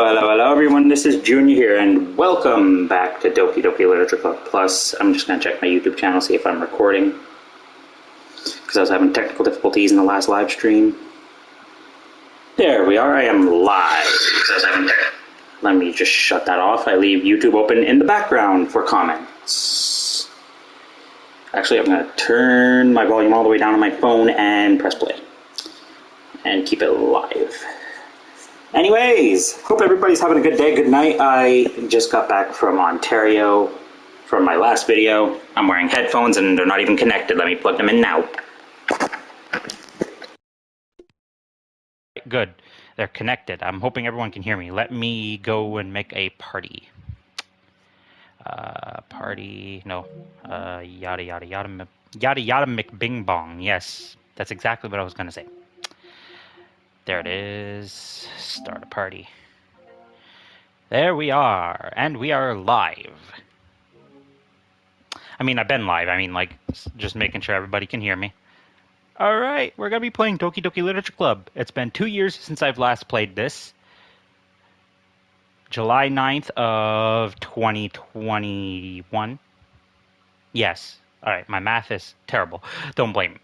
Hello, everyone. This is Junior here, and welcome back to Doki Literature Club Plus. I'm just going to check my YouTube channel, see if I'm recording, because I was having technical difficulties in the last live stream. There we are. I am live. Let me just shut that off. I leave YouTube open in the background for comments. Actually, I'm going to turn my volume all the way down on my phone and press play. And keep it live. Anyways, hope everybody's having a good day, good night. I just got back from Ontario from my last video. I'm wearing headphones and they're not even connected. Let me plug them in now. Good. They're connected. I'm hoping everyone can hear me. Let me go and make a party. Yada yada yada yada yada McBing bong. Yes, that's exactly what I was going to say. There it is. Start a party. There we are, and we are live. I mean, I've been live. I mean, like, just making sure everybody can hear me. All right, we're going to be playing Doki Literature Club. It's been 2 years since I've last played this. July 9th of 2021. Yes. All right, my math is terrible. Don't blame me.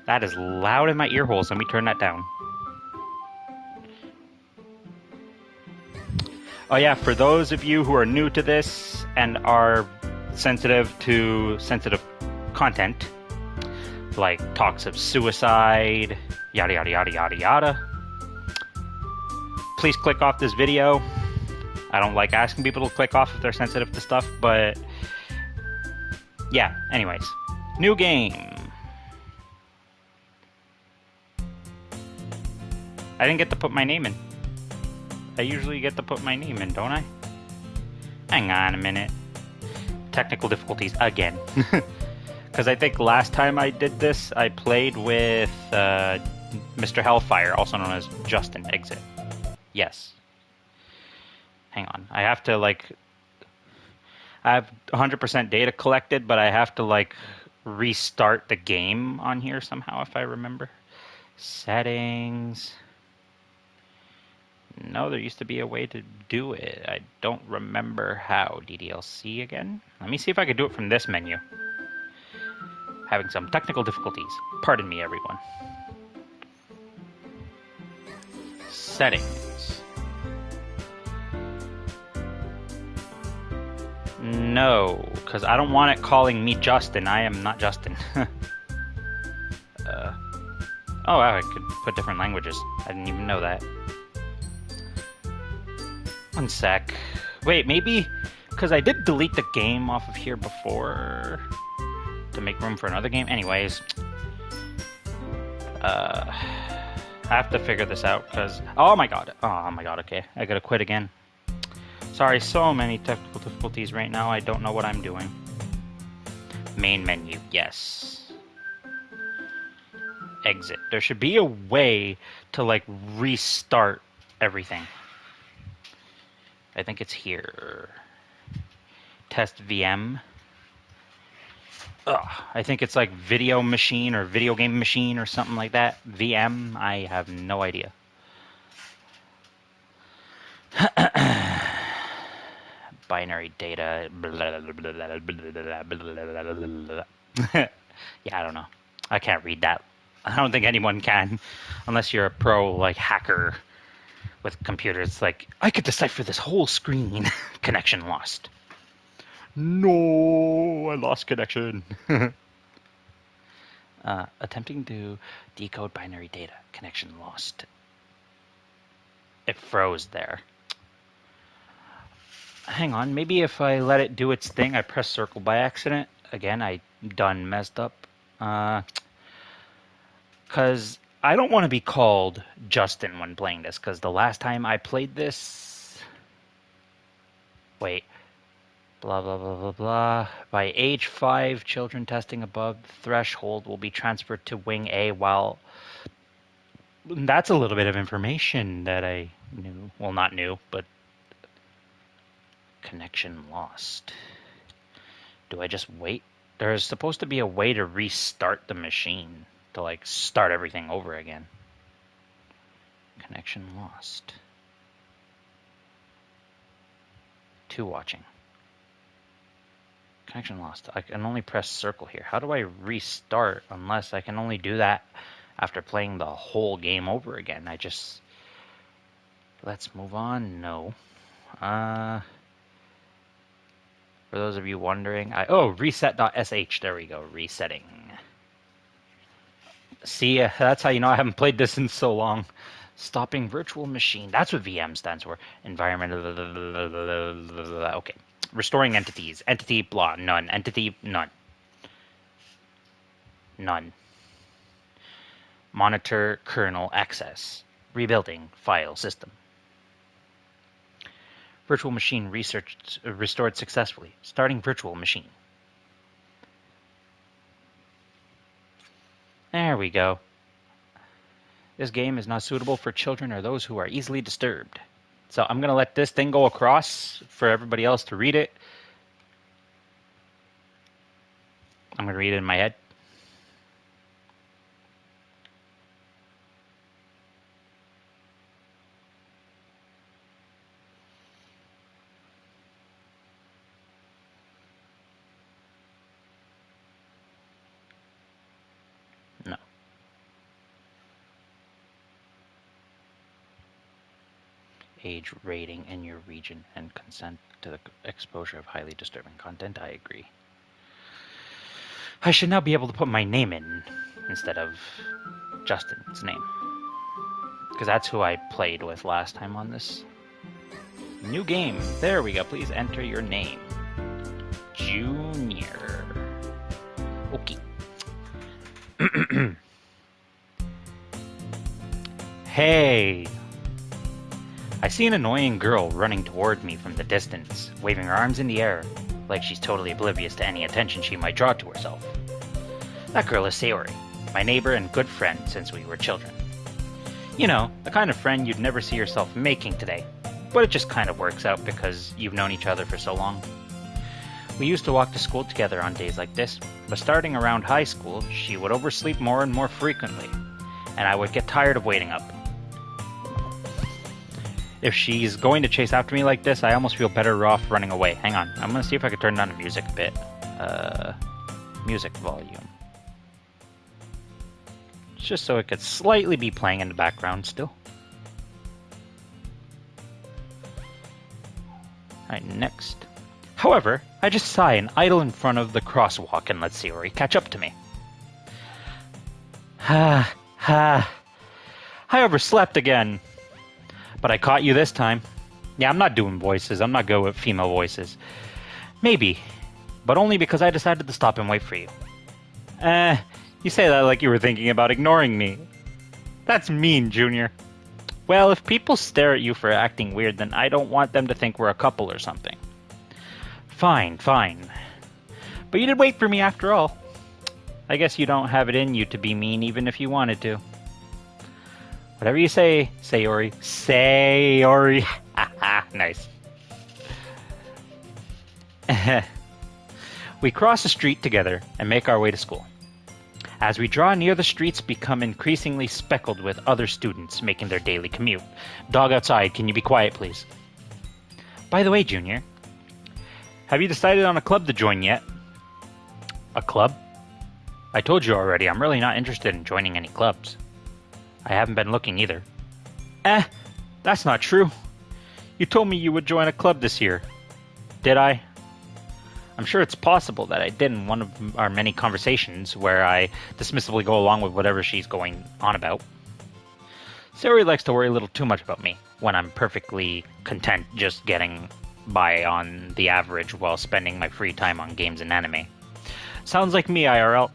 That is loud in my ear holes. Let me turn that down. Oh yeah, for those of you who are new to this and are sensitive to sensitive content, like talks of suicide, yada yada yada yada yada, please click off this video. I don't like asking people to click off if they're sensitive to stuff, but yeah, anyways. New game. I didn't get to put my name in. I usually get to put my name in, don't I? Hang on a minute. Technical difficulties again. Because I think last time I did this, I played with Mr. Hellfire, also known as Justin Exit. Yes. Hang on. I have to, like... I have 100% data collected, but I have to, like, restart the game on here somehow, if I remember. Settings... No, there used to be a way to do it. I don't remember how. DDLC again? Let me see if I could do it from this menu. Having some technical difficulties. Pardon me, everyone. Settings. No, because I don't want it calling me Justin. I am not Justin. Oh, wow, I could put different languages. I didn't even know that. One sec. Wait, maybe... Because I did delete the game off of here before... to make room for another game. Anyways. I have to figure this out, because... Oh my god, okay. I gotta quit again. Sorry, so many technical difficulties right now. I don't know what I'm doing. Main menu, yes. Exit. There should be a way to, like, restart everything. I think it's here. Test VM. Ugh, I think it's like video machine or video game machine or something like that. VM, I have no idea. Binary data. Yeah, I don't know. I can't read that. I don't think anyone can, unless you're a pro, like, hacker. With computers, like, I could decipher this whole screen. Connection lost. No, I lost connection. Attempting to decode binary data. Connection lost. It froze there. Hang on, maybe if I let it do its thing, I press circle by accident. Again, I done messed up. Because... I don't want to be called Justin when playing this, because the last time I played this... Wait. Blah, blah, blah, blah, blah. By age 5, children testing above the threshold will be transferred to Wing A while... That's a little bit of information that I knew. Well, not knew, but... Connection lost. Do I just wait? There's supposed to be a way to restart the machine. To, like, start everything over again. Connection lost. 2 watching. Connection lost. I can only press circle here. How do I restart unless I can only do that after playing the whole game over again? Let's move on. No. For those of you wondering, reset.sh. There we go. Resetting. See, that's how you know I haven't played this in so long. Stopping virtual machine. That's what VM stands for. Environment. Okay. Restoring entities. Entity, blah, none. Entity, none. None. Monitor kernel access. Rebuilding file system. Virtual machine restored successfully. Starting virtual machine. There we go. This game is not suitable for children or those who are easily disturbed. So I'm going to let this thing go across for everybody else to read it. I'm going to read it in my head. No. Age rating in your region and consent to the exposure of highly disturbing content. I agree. I should now be able to put my name in instead of Justin's name. Because that's who I played with last time on this. New game. There we go. Please enter your name. Junior. Okay. Hey! I see an annoying girl running toward me from the distance, waving her arms in the air, like she's totally oblivious to any attention she might draw to herself. That girl is Sayori, my neighbor and good friend since we were children. You know, the kind of friend you'd never see yourself making today, but it just kind of works out because you've known each other for so long. We used to walk to school together on days like this, but starting around high school, she would oversleep more and more frequently, and I would get tired of waiting up. If she's going to chase after me like this, I almost feel better off running away. Hang on, I'm going to see if I can turn down the music a bit. Music volume. Just so it could slightly be playing in the background still. Alright, next. However, I just sigh and idle in front of the crosswalk and let Sayori catch up to me. I overslept again. But I caught you this time. Yeah, I'm not doing voices. I'm not good with female voices. Maybe. But only because I decided to stop and wait for you. You say that like you were thinking about ignoring me. That's mean, Junior. Well, if people stare at you for acting weird, then I don't want them to think we're a couple or something. Fine, fine. But you did wait for me after all. I guess you don't have it in you to be mean even if you wanted to. Whatever you say, Sayori. Sayori. Nice. We cross the street together and make our way to school. As we draw near, the streets become increasingly speckled with other students making their daily commute. Dog outside, can you be quiet, please? By the way, Junior, have you decided on a club to join yet? A club? I told you already, I'm really not interested in joining any clubs. I haven't been looking either. That's not true. You told me you would join a club this year. Did I? I'm sure it's possible that I did in one of our many conversations where I dismissively go along with whatever she's going on about. Sayori likes to worry a little too much about me when I'm perfectly content just getting by on the average while spending my free time on games and anime. Sounds like me, IRL.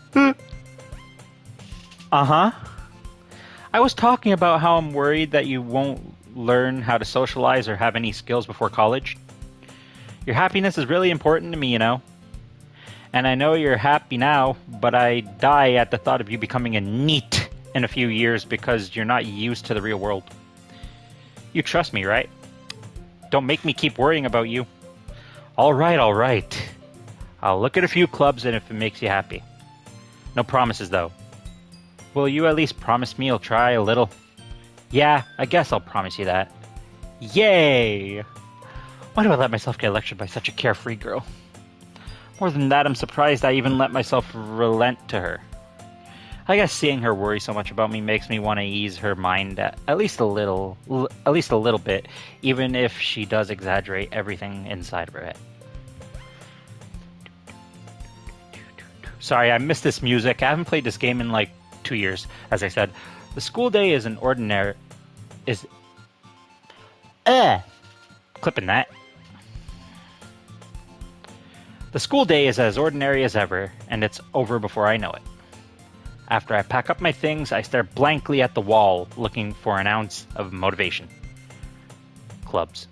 Uh-huh. I was talking about how I'm worried that you won't learn how to socialize or have any skills before college. Your happiness is really important to me, you know. And I know you're happy now, but I die at the thought of you becoming a NEET in a few years because you're not used to the real world. You trust me, right? Don't make me keep worrying about you. All right. I'll look at a few clubs and if it makes you happy. No promises, though. Will you at least promise me you'll try a little? Yeah, I guess I'll promise you that. Yay! Why do I let myself get lectured by such a carefree girl? More than that, I'm surprised I even let myself relent to her. I guess seeing her worry so much about me makes me want to ease her mind at least a little bit, even if she does exaggerate everything inside of her head. Sorry, I missed this music. I haven't played this game in like 2 years. As I said, the school day is clipping that. The school day is as ordinary as ever, and it's over before I know it. After I pack up my things, I stare blankly at the wall, looking for an ounce of motivation. Clubs.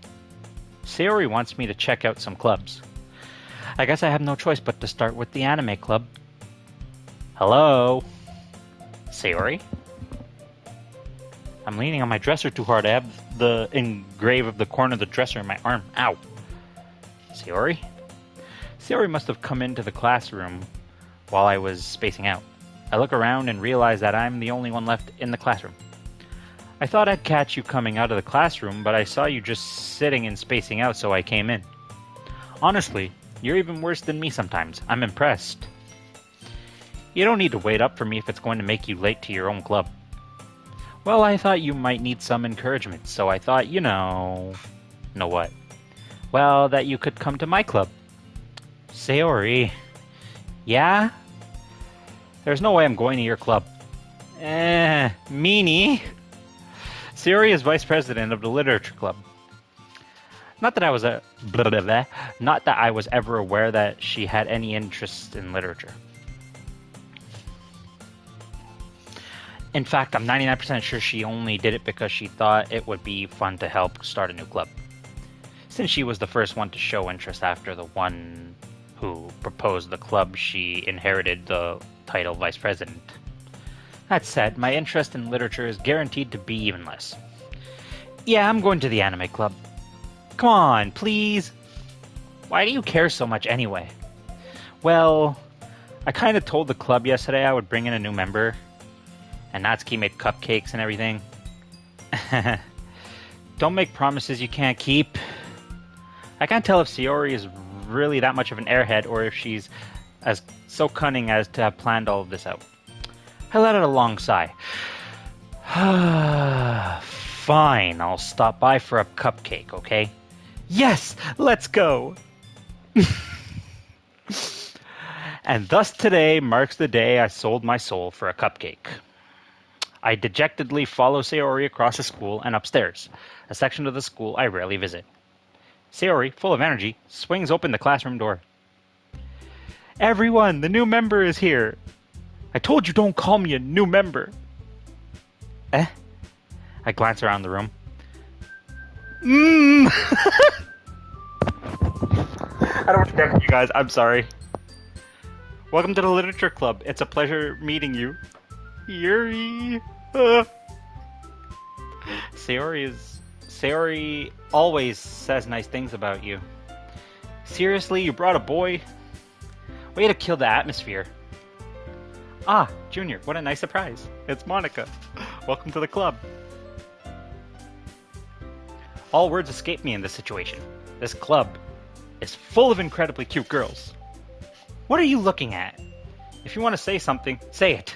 Sayori wants me to check out some clubs. I guess I have no choice but to start with the anime club. Hello? Sayori? I'm leaning on my dresser too hard. I have the engrave of the corner of the dresser in my arm. Ow. Sayori? Sayori must have come into the classroom while I was spacing out. I look around and realize that I'm the only one left in the classroom. I thought I'd catch you coming out of the classroom, but I saw you just sitting and spacing out, so I came in. Honestly, you're even worse than me sometimes. I'm impressed. You don't need to wait up for me if it's going to make you late to your own club. Well, I thought you might need some encouragement, so I thought, Know what? Well, that you could come to my club. Sayori. Yeah? There's no way I'm going to your club. Meanie. Sayori is vice president of the literature club. Not that I was ever aware that she had any interest in literature. In fact, I'm 99% sure she only did it because she thought it would be fun to help start a new club. Since she was the first one to show interest after the one who proposed the club, she inherited the title vice president. That said, my interest in literature is guaranteed to be even less. Yeah, I'm going to the anime club. Come on, please. Why do you care so much anyway? Well, I kind of told the club yesterday I would bring in a new member, and Natsuki made cupcakes and everything. Don't make promises you can't keep. I can't tell if Sayori is really that much of an airhead or if she's so cunning as to have planned all of this out. I let out a long sigh. Fine, I'll stop by for a cupcake, okay? Yes, let's go! And thus today marks the day I sold my soul for a cupcake. I dejectedly follow Sayori across the school and upstairs, a section of the school I rarely visit. Sayori, full of energy, swings open the classroom door. Everyone, the new member is here. I told you don't call me a new member. I glance around the room. I don't want to deck you guys. I'm sorry. Welcome to the literature club. It's a pleasure meeting you. Yuri. Sayori always says nice things about you. Seriously, you brought a boy? Way to kill the atmosphere. Ah, Junior, what a nice surprise. It's Monica. Welcome to the club. All words escape me in this situation. This club is full of incredibly cute girls. What are you looking at? If you want to say something, say it.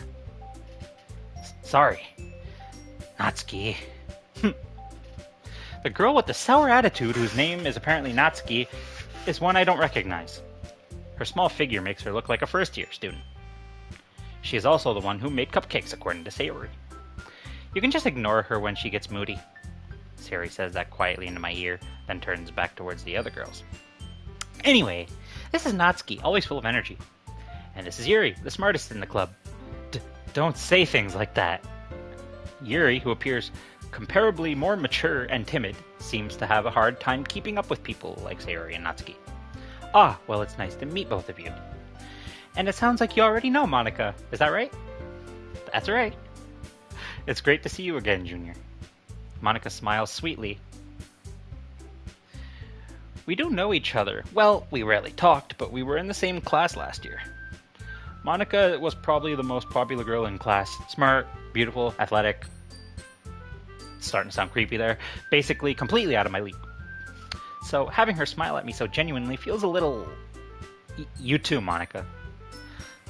Sorry. Natsuki. The girl with the sour attitude, whose name is apparently Natsuki, is one I don't recognize. Her small figure makes her look like a first-year student. She is also the one who made cupcakes, according to Sayori. You can just ignore her when she gets moody. Sayori says that quietly into my ear, then turns back towards the other girls. Anyway, this is Natsuki, always full of energy. And this is Yuri, the smartest in the club. Don't say things like that. Yuri, who appears comparably more mature and timid, seems to have a hard time keeping up with people like Sayori and Natsuki. Ah, well, it's nice to meet both of you. And it sounds like you already know Monica. Is that right? That's right. It's great to see you again, Junior. Monica smiles sweetly. We do know each other. Well, we rarely talked, but we were in the same class last year. Monica was probably the most popular girl in class. Smart, beautiful, athletic. It's starting to sound creepy there. Basically, completely out of my league. So having her smile at me so genuinely feels a little... You too, Monica.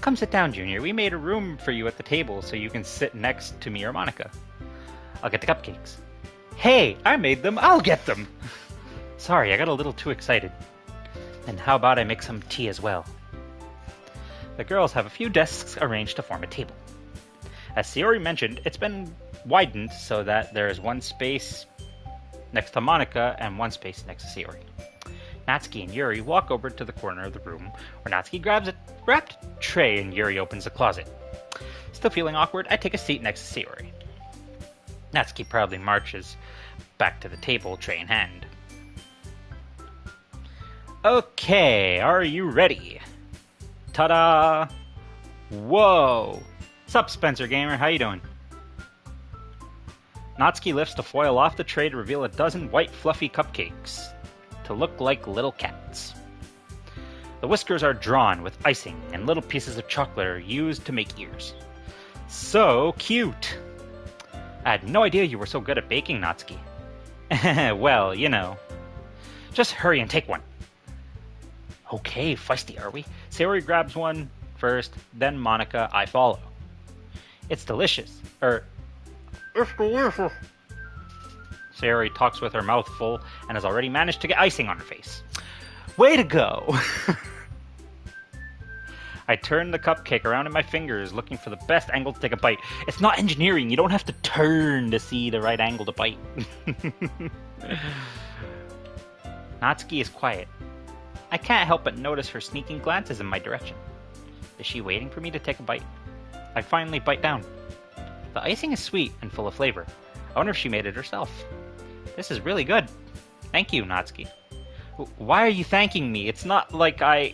Come sit down, Junior. We made a room for you at the table so you can sit next to me or Monica. I'll get the cupcakes. Hey, I made them. I'll get them. Sorry, I got a little too excited. And how about I make some tea as well? The girls have a few desks arranged to form a table. As Sayori mentioned, it's been widened so that there is one space next to Monica and one space next to Sayori. Natsuki and Yuri walk over to the corner of the room where Natsuki grabs a wrapped tray and Yuri opens the closet. Still feeling awkward, I take a seat next to Sayori. Natsuki proudly marches back to the table, tray in hand. Okay, are you ready? Ta-da! Whoa! Sup, Spencer Gamer, how you doing? Natsuki lifts the foil off the tray to reveal a dozen white fluffy cupcakes to look like little cats. The whiskers are drawn with icing and little pieces of chocolate are used to make ears. So cute! I had no idea you were so good at baking, Natsuki. Well, you know. Just hurry and take one. Okay, feisty are we? Sayori grabs one first, then Monica, I follow. It's delicious. It's delicious. Sayori talks with her mouth full and has already managed to get icing on her face. Way to go! I turn the cupcake around in my fingers, looking for the best angle to take a bite. It's not engineering. You don't have to turn to see the right angle to bite. Natsuki is quiet. I can't help but notice her sneaking glances in my direction. Is she waiting for me to take a bite? I finally bite down. The icing is sweet and full of flavor. I wonder if she made it herself. This is really good. Thank you, Natsuki. Why are you thanking me? It's not like I...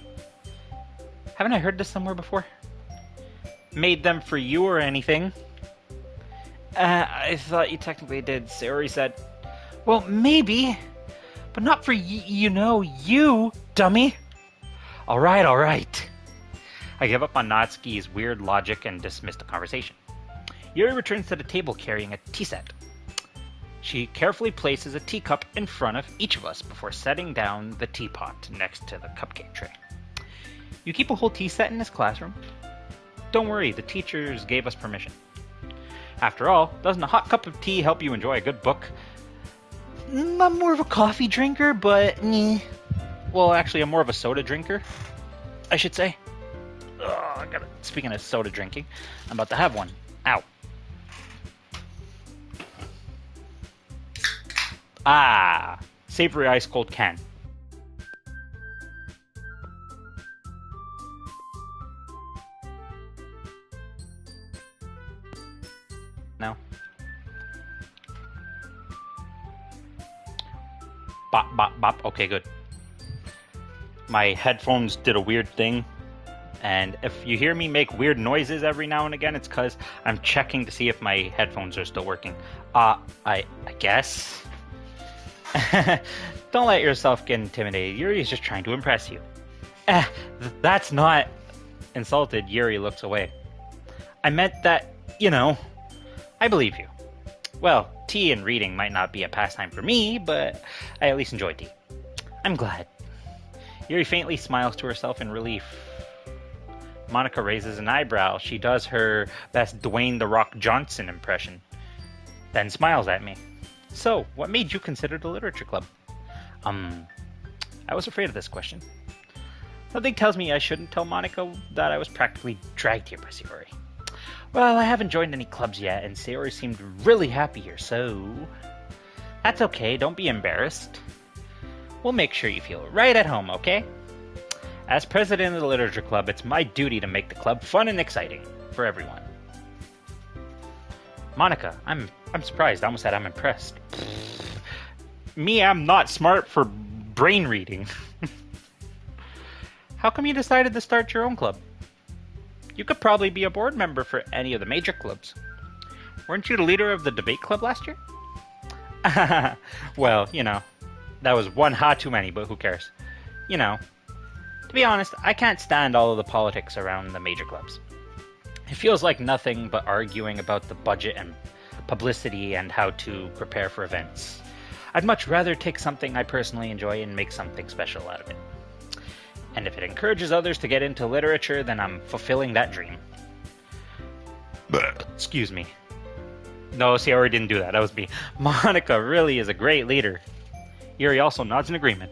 Haven't I heard this somewhere before? Made them for you or anything. I thought you technically did, Sayori said. Well, maybe. But not for you, dummy. Alright. I give up on Natsuki's weird logic and dismiss the conversation. Yuri returns to the table carrying a tea set. She carefully places a teacup in front of each of us before setting down the teapot next to the cupcake tray. You keep a whole tea set in this classroom? Don't worry, the teachers gave us permission. After all, doesn't a hot cup of tea help you enjoy a good book? I'm more of a coffee drinker, but... Well, actually, I'm more of a soda drinker, I should say. Speaking of soda drinking, I'm about to have one. Ow. Savory ice cold can. No. Bop, bop, bop. Okay, good. My headphones did a weird thing. And if you hear me make weird noises every now and again, it's because I'm checking to see if my headphones are still working. I guess. Don't let yourself get intimidated. Yuri's just trying to impress you. That's not... Insulted, Yuri looks away. I meant that, I believe you. Well, tea and reading might not be a pastime for me, but I at least enjoy tea. I'm glad. Yuri faintly smiles to herself in relief. Monica raises an eyebrow. She does her best Dwayne "The Rock" Johnson impression, then smiles at me. So, what made you consider the literature club? I was afraid of this question. Something tells me I shouldn't tell Monica that I was practically dragged here by Sayori. Well, I haven't joined any clubs yet, and Sayori seemed really happy here, so... That's okay, don't be embarrassed. We'll make sure you feel right at home, okay? As president of the literature club, it's my duty to make the club fun and exciting for everyone. Monica, I'm surprised. I almost said I'm impressed. Me, I'm not smart for brain reading. How come you decided to start your own club? You could probably be a board member for any of the major clubs. Weren't you the leader of the debate club last year? Well, that was one ha too many, but who cares? To be honest, I can't stand all of the politics around the major clubs. It feels like nothing but arguing about the budget and publicity and how to prepare for events. I'd much rather take something I personally enjoy and make something special out of it. And if it encourages others to get into literature, then I'm fulfilling that dream. Excuse me. No, see, I already didn't do that. That was me. Monica really is a great leader. Yuri also nods in agreement.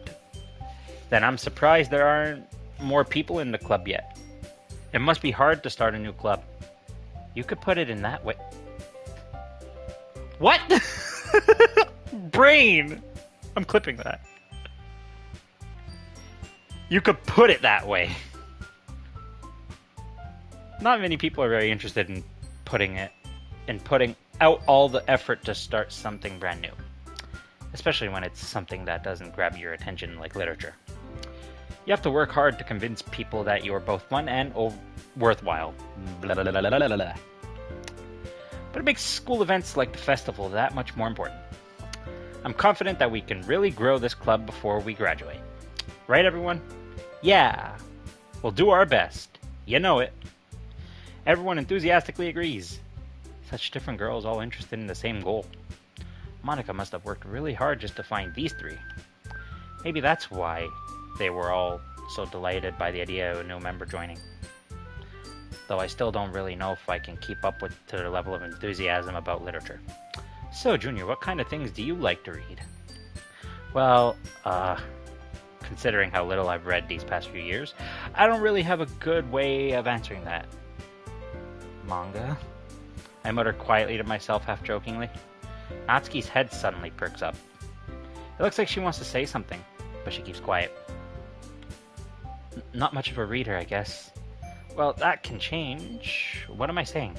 Then I'm surprised there aren't more people in the club yet. It must be hard to start a new club. You could put it in that way. What? Brain! I'm clipping that. You could put it that way. Not many people are very interested in putting out all the effort to start something brand new. Especially when it's something that doesn't grab your attention like literature. You have to work hard to convince people that you are both fun and worthwhile. Blah, blah, blah, blah, blah, blah. But it makes school events like the festival that much more important. I'm confident that we can really grow this club before we graduate. Right, everyone? Yeah. We'll do our best. You know it. Everyone enthusiastically agrees. Such different girls all interested in the same goal. Monica must have worked really hard just to find these three. Maybe that's why they were all so delighted by the idea of a new member joining. Though I still don't really know if I can keep up to their level of enthusiasm about literature. So, Junior, what kind of things do you like to read? Well, considering how little I've read these past few years, I don't really have a good way of answering that. Manga? I mutter quietly to myself, half-jokingly. Natsuki's head suddenly perks up. It looks like she wants to say something, but she keeps quiet. Not much of a reader, I guess. Well, that can change. What am I saying?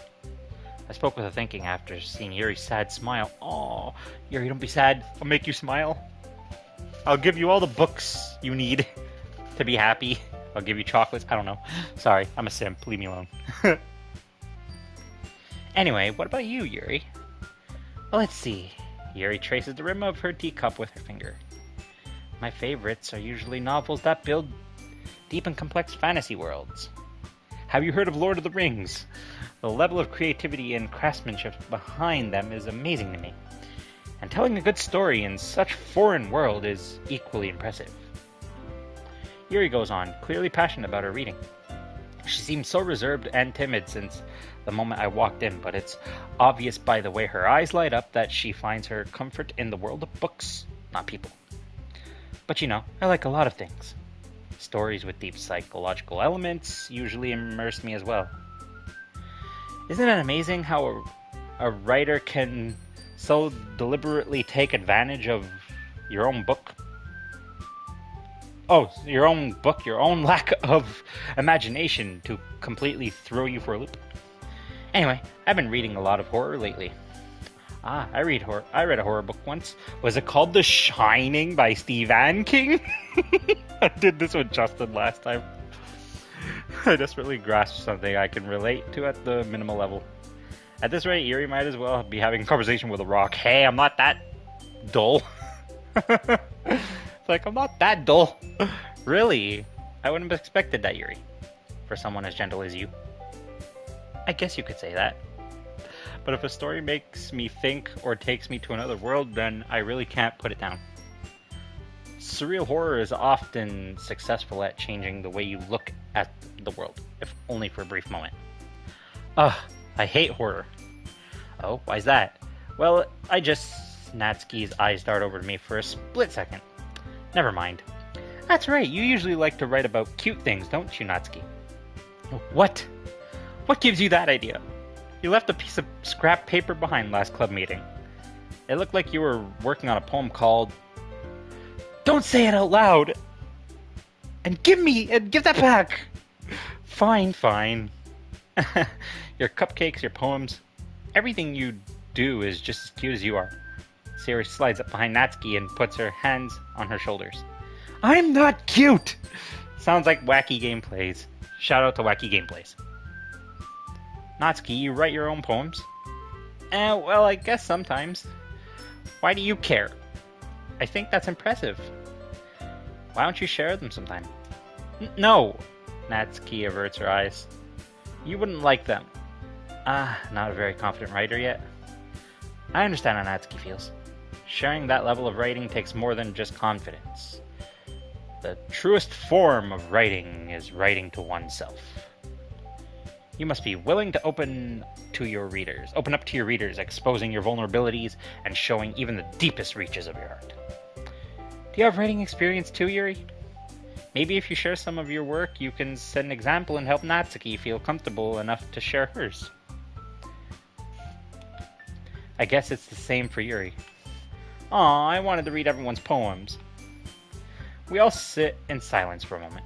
I spoke with a thinking after seeing Yuri's sad smile. Aw, Yuri, don't be sad. I'll make you smile. I'll give you all the books you need to be happy. I'll give you chocolates. I don't know. Sorry, I'm a simp. Leave me alone. Anyway, what about you, Yuri? Well, let's see. Yuri traces the rim of her teacup with her finger. My favorites are usually novels that build deep and complex fantasy worlds. Have you heard of Lord of the Rings? The level of creativity and craftsmanship behind them is amazing to me. And telling a good story in such foreign world is equally impressive. Yuri goes on, clearly passionate about her reading. She seems so reserved and timid since the moment I walked in, but it's obvious by the way her eyes light up that she finds her comfort in the world of books, not people. But you know, I like a lot of things. Stories with deep psychological elements usually immerse me as well. Isn't it amazing how a writer can so deliberately take advantage of your own book? Oh, your own lack of imagination to completely throw you for a loop. Anyway, I've been reading a lot of horror lately. I read a horror book once. Was it called The Shining by Stephen King? I did this with Justin last time. I desperately grasped something I can relate to at the minimal level. At this rate, Yuri might as well be having a conversation with a rock. Hey, I'm not that dull. It's like, I'm not that dull. Really? I wouldn't have expected that, Yuri. For someone as gentle as you. I guess you could say that. But if a story makes me think or takes me to another world, then I really can't put it down. Surreal horror is often successful at changing the way you look at the world, if only for a brief moment. Ugh, I hate horror. Oh, why's that? Well, Natsuki's eyes dart over to me for a split second. Never mind. That's right, you usually like to write about cute things, don't you, Natsuki? What? What gives you that idea? You left a piece of scrap paper behind last club meeting. It looked like you were working on a poem called... Don't say it out loud! And give that back! Fine. Your cupcakes, your poems, everything you do is just as cute as you are. Sayori slides up behind Natsuki and puts her hands on her shoulders. I'm not cute! Sounds like Wacky Gameplays. Shout out to Wacky Gameplays. Natsuki, you write your own poems? Well, I guess sometimes. Why do you care? I think that's impressive. Why don't you share them sometime? No! Natsuki averts her eyes. You wouldn't like them. Not a very confident writer yet. I understand how Natsuki feels. Sharing that level of writing takes more than just confidence. The truest form of writing is writing to oneself. You must be willing to open up to your readers, exposing your vulnerabilities and showing even the deepest reaches of your heart. Do you have writing experience too, Yuri? Maybe if you share some of your work, you can set an example and help Natsuki feel comfortable enough to share hers. I guess it's the same for Yuri. Aw, I wanted to read everyone's poems. We all sit in silence for a moment.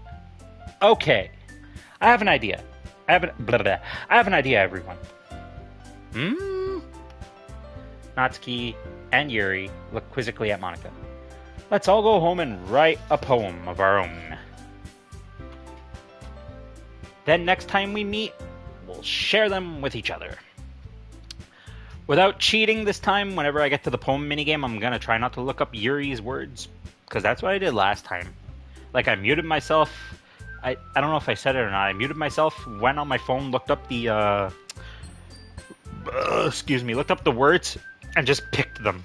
Okay, I have an idea. I have an idea, everyone. Natsuki and Yuri look quizzically at Monika. Let's all go home and write a poem of our own. Then next time we meet, we'll share them with each other. Without cheating this time, whenever I get to the poem minigame, I'm gonna try not to look up Yuri's words, because that's what I did last time. Like, I muted myself. I don't know if I said it or not. I muted myself, went on my phone, looked up the, looked up the words, and just picked them.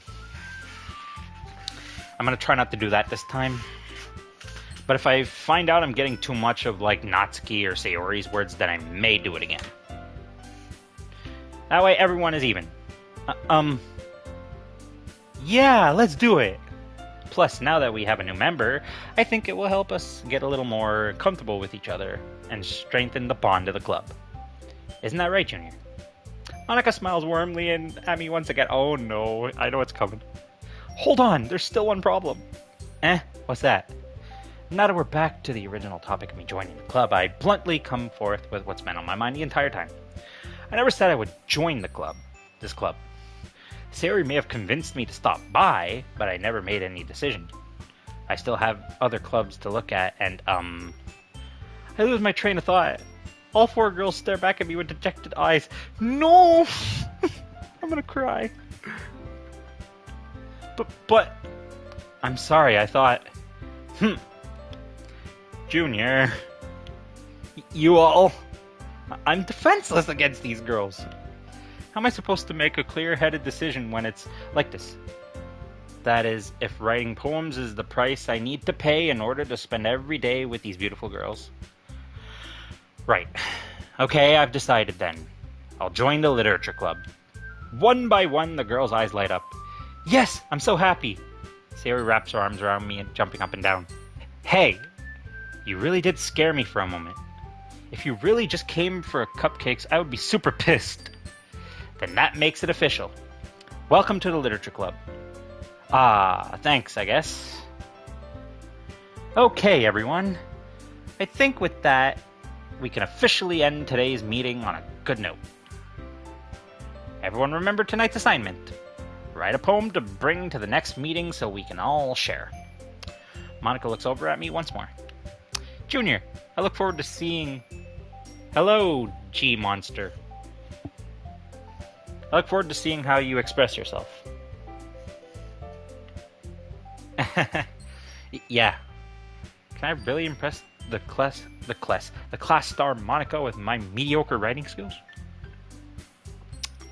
I'm gonna try not to do that this time. But if I find out I'm getting too much of, like, Natsuki or Sayori's words, then I may do it again. That way everyone is even. Yeah, let's do it! Plus, now that we have a new member, I think it will help us get a little more comfortable with each other and strengthen the bond of the club. Isn't that right, Junior? Monika smiles warmly and at me once again. Oh no, I know it's coming. Hold on, there's still one problem. What's that? Now that we're back to the original topic of me joining the club, I bluntly come forth with what's been on my mind the entire time. I never said I would join this club. Sayori may have convinced me to stop by, but I never made any decision. I still have other clubs to look at, and, I lose my train of thought. All four girls stare back at me with dejected eyes. No! I'm gonna cry. But, I'm sorry, I thought, Junior, you all, I'm defenseless against these girls. How am I supposed to make a clear-headed decision when it's like this? That is, if writing poems is the price I need to pay in order to spend every day with these beautiful girls. Right. Okay, I've decided then. I'll join the literature club. One by one, the girls' eyes light up. Yes, I'm so happy. Sayori wraps her arms around me and jumping up and down. Hey, you really did scare me for a moment. If you really just came for cupcakes, I would be super pissed. Then that makes it official. Welcome to the literature club. Thanks, I guess. Okay, everyone. I think with that, we can officially end today's meeting on a good note. Everyone remember tonight's assignment. Write a poem to bring to the next meeting so we can all share. Monika looks over at me once more. Junior, I look forward to seeing... Hello, G-Monster. I look forward to seeing how you express yourself. Yeah. Can I really impress the class star Monika with my mediocre writing skills?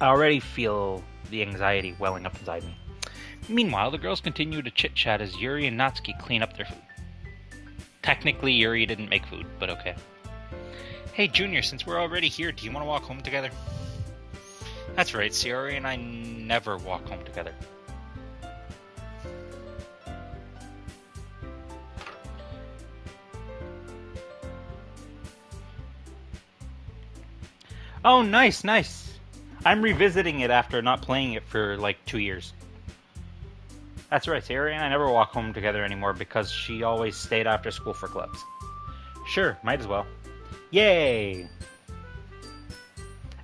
I already feel the anxiety welling up inside me. Meanwhile, the girls continue to chit-chat as Yuri and Natsuki clean up their food. Technically, Yuri didn't make food, but okay. Hey, Junior, since we're already here, do you want to walk home together? That's right, Sayori and I never walk home together. Oh, nice. I'm revisiting it after not playing it for like 2 years. That's right, Sayori and I never walk home together anymore because she always stayed after school for clubs. Sure, might as well. Yay!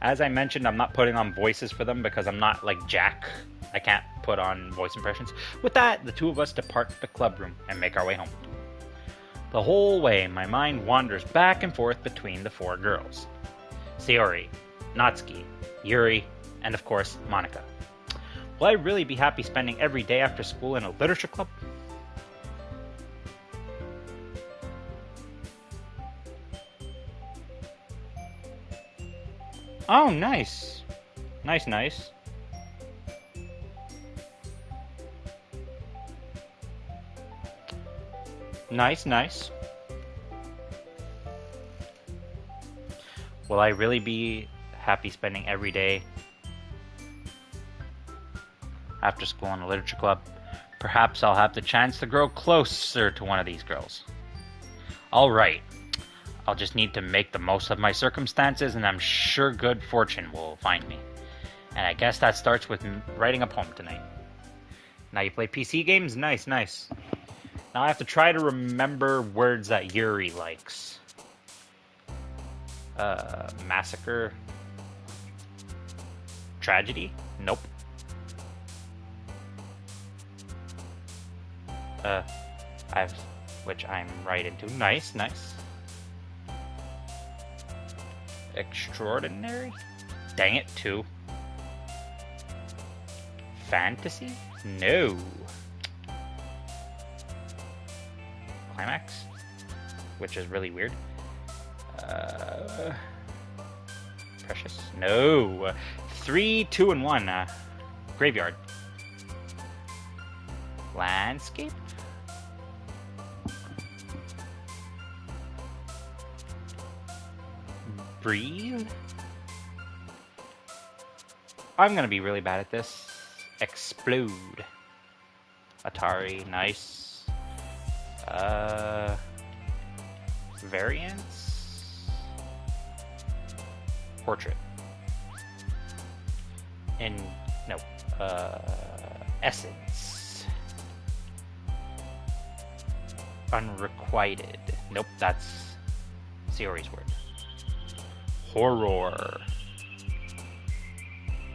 As I mentioned, I'm not putting on voices for them because I'm not like Jack. I can't put on voice impressions. With that, the two of us depart the club room and make our way home. The whole way, my mind wanders back and forth between the four girls. Sayori, Natsuki, Yuri, and of course, Monika. Will I really be happy spending every day after school in a literature club? Oh, nice. Nice. Nice, nice. Will I really be happy spending every day after school in a literature club? Perhaps I'll have the chance to grow closer to one of these girls. Alright, I'll just need to make the most of my circumstances, and I'm sure good fortune will find me. And I guess that starts with writing a poem tonight. Now you play PC games? Nice, nice. Now I have to try to remember words that Yuri likes. Massacre. Tragedy? Nope. Which I'm right into. Nice, nice. Extraordinary? Dang it, 2. Fantasy? No. Climax? Which is really weird. Precious? No. 3, 2, and 1. Graveyard. Landscape? Breathe? I'm gonna be really bad at this. Explode. Atari, nice. Variants? Portrait. No. Essence. Unrequited. Nope, that's Sayori's word. Horror.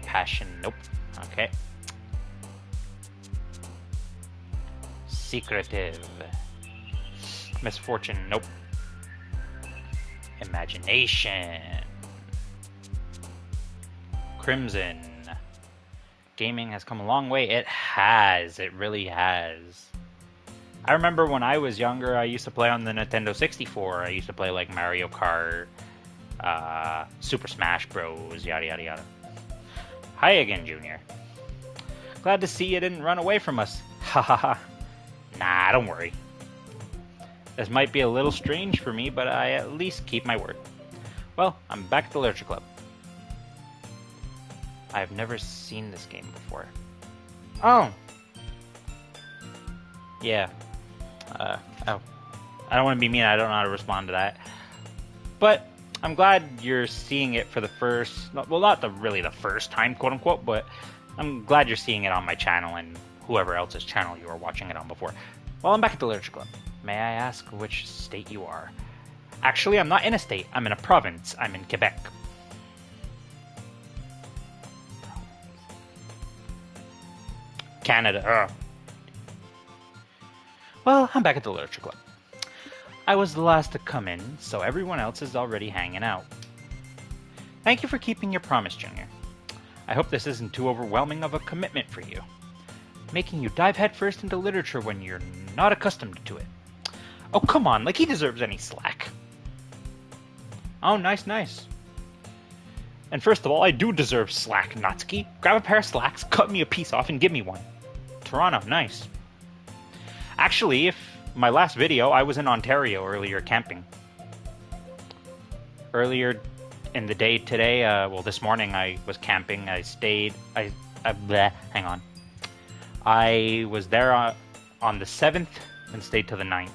Passion. Nope. Okay. Secretive. Misfortune. Nope. Imagination. Crimson. Gaming has come a long way. It has. It really has. I remember when I was younger, I used to play on the Nintendo 64. I used to play like Mario Kart, Super Smash Bros, yada yada yada. Hi again, Junior. Glad to see you didn't run away from us. Ha ha ha. Nah, don't worry. This might be a little strange for me, but I at least keep my word. Well, I'm back at the Literature Club. I've never seen this game before. Oh! Yeah. Oh. I don't want to be mean, I don't know how to respond to that. But I'm glad you're seeing it for the first... Well, not really the first time, quote-unquote, but I'm glad you're seeing it on my channel and whoever else's channel you were watching it on before. Well, I'm back at the Literature Club. May I ask which state you are? Actually, I'm not in a state. I'm in a province. I'm in Quebec. Canada. Well, I'm back at the Literature Club. I was the last to come in, so everyone else is already hanging out. Thank you for keeping your promise, Junior. I hope this isn't too overwhelming of a commitment for you, making you dive headfirst into literature when you're not accustomed to it. Oh, come on, like he deserves any slack. Oh, nice, nice. And first of all, I do deserve slack, Natsuki. Grab a pair of slacks, cut me a piece off, and give me one. Toronto, nice. Actually, if my last video, I was in Ontario earlier camping. Earlier in the day today, this morning I was camping. I stayed, hang on. I was there on the 7th and stayed till the 9th.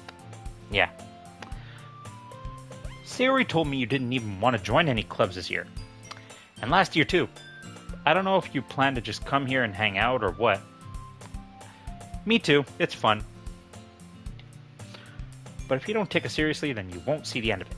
Yeah. Sayori told me you didn't even want to join any clubs this year. And last year too. I don't know if you plan to just come here and hang out or what. Me too, it's fun. But if you don't take it seriously, then you won't see the end of it.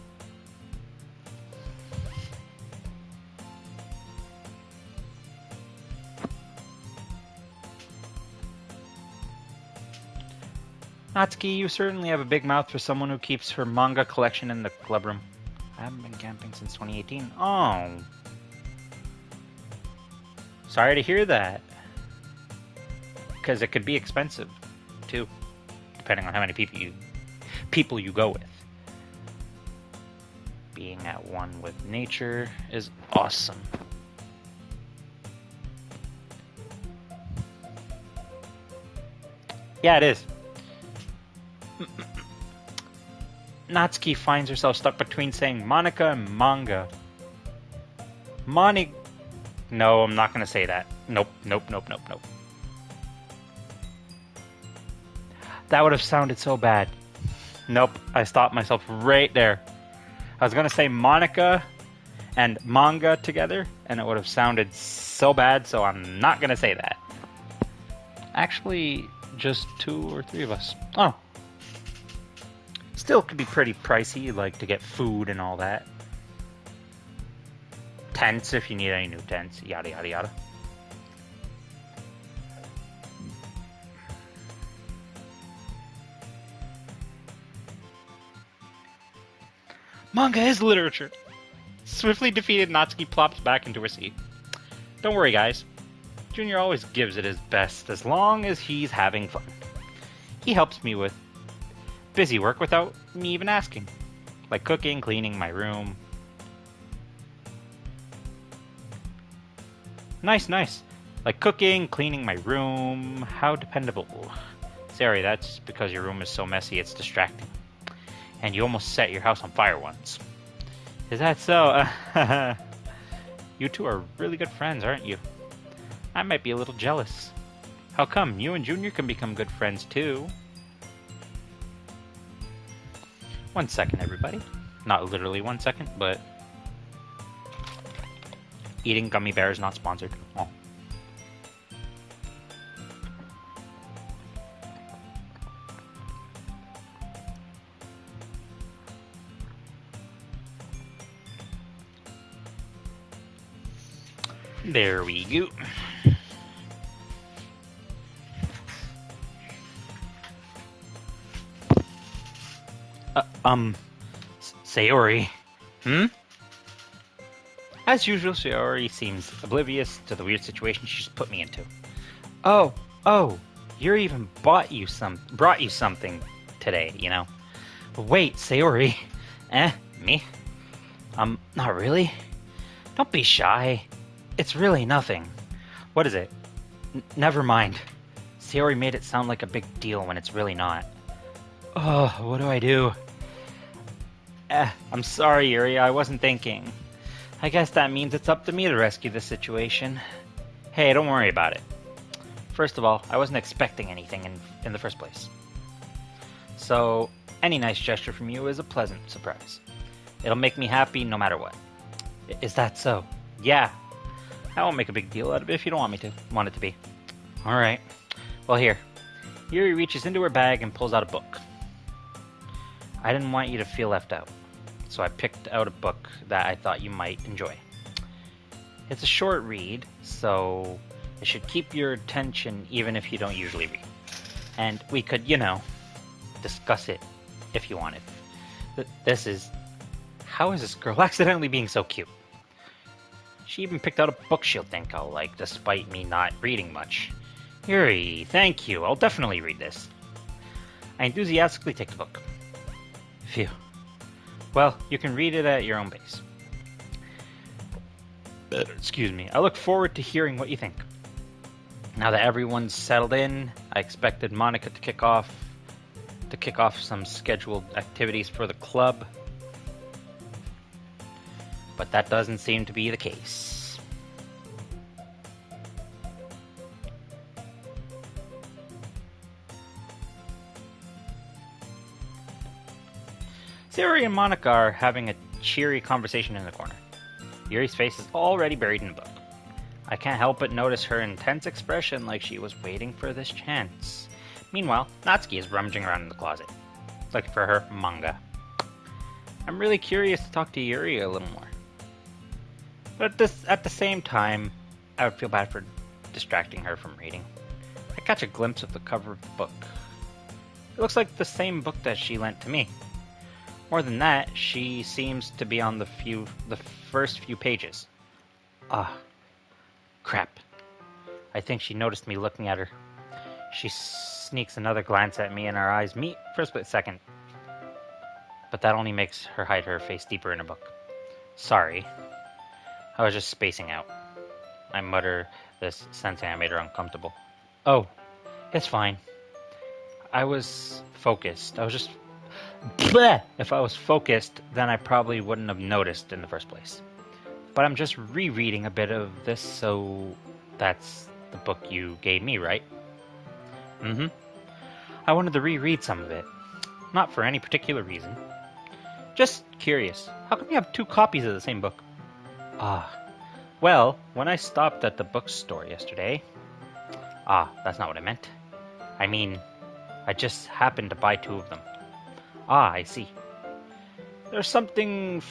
Natsuki, you certainly have a big mouth for someone who keeps her manga collection in the club room. I haven't been camping since 2018. Oh. Sorry to hear that. Because it could be expensive, too. Depending on how many people you go with. Being at one with nature is awesome. Yeah, it is. Natsuki finds herself stuck between saying Monica and manga. No, I'm not going to say that. Nope. That would have sounded so bad. Nope, I stopped myself right there. I was going to say Monica and manga together, and it would have sounded so bad, so I'm not going to say that. Actually, just 2 or 3 of us. Oh. Still could be pretty pricey, like to get food and all that. Tents, if you need any new tents, yada yada yada. Manga is literature. Swiftly defeated, Natsuki plops back into her seat. Don't worry, guys. Junior always gives it his best as long as he's having fun. He helps me with busy work without me even asking. Like cooking, cleaning my room. Nice. Like cooking, cleaning my room. How dependable. Sorry, that's because your room is so messy it's distracting. And you almost set your house on fire once. Is that so? You two are really good friends, aren't you? I might be a little jealous. How come? You and Junior can become good friends too. 1 second, everybody. Not literally 1 second, but eating gummy bears not sponsored. Oh. There we go. Sayori. As usual, Sayori seems oblivious to the weird situation she's put me into. Oh, Yuri even brought you something today, you know. Wait, Sayori. Me? Not really. Don't be shy. It's really nothing. What is it? Never mind. Sayori made it sound like a big deal when it's really not. Oh, what do I do? I'm sorry, Yuri. I wasn't thinking. I guess that means it's up to me to rescue the situation. Hey, don't worry about it. First of all, I wasn't expecting anything in the first place. So, any nice gesture from you is a pleasant surprise. It'll make me happy no matter what. Is that so? Yeah. I won't make a big deal out of it if you don't want it to be. Alright. Well, here. Yuri reaches into her bag and pulls out a book. I didn't want you to feel left out, so I picked out a book that I thought you might enjoy. It's a short read, so it should keep your attention even if you don't usually read. And we could, discuss it if you wanted. How is this girl accidentally being so cute? She even picked out a book she'll think I'll like, despite me not reading much. Yuri, thank you. I'll definitely read this. I enthusiastically take the book. Phew. Well, you can read it at your own pace. Excuse me. I look forward to hearing what you think. Now that everyone's settled in, I expected Monica to kick off some scheduled activities for the club. But that doesn't seem to be the case. Sayori and Monica are having a cheery conversation in the corner. Yuri's face is already buried in the book. I can't help but notice her intense expression like she was waiting for this chance. Meanwhile, Natsuki is rummaging around in the closet, looking for her manga. I'm really curious to talk to Yuri a little more. But at the same time, I would feel bad for distracting her from reading. I catch a glimpse of the cover of the book. It looks like the same book that she lent to me. More than that, she seems to be on the first few pages. Crap. I think she noticed me looking at her. She sneaks another glance at me and our eyes meet for a split second. But that only makes her hide her face deeper in her book. Sorry. I was just spacing out. I mutter this, sensing I made her uncomfortable. Oh, it's fine. I was focused. I was Bleh! If I was focused, then I probably wouldn't have noticed in the first place. But I'm just rereading a bit of this, so that's the book you gave me, right? Mm-hmm. I wanted to reread some of it. Not for any particular reason. Just curious. How come you have two copies of the same book? Ah. Well, when I stopped at the bookstore yesterday... that's not what I meant. I mean, I just happened to buy two of them. I see. There's something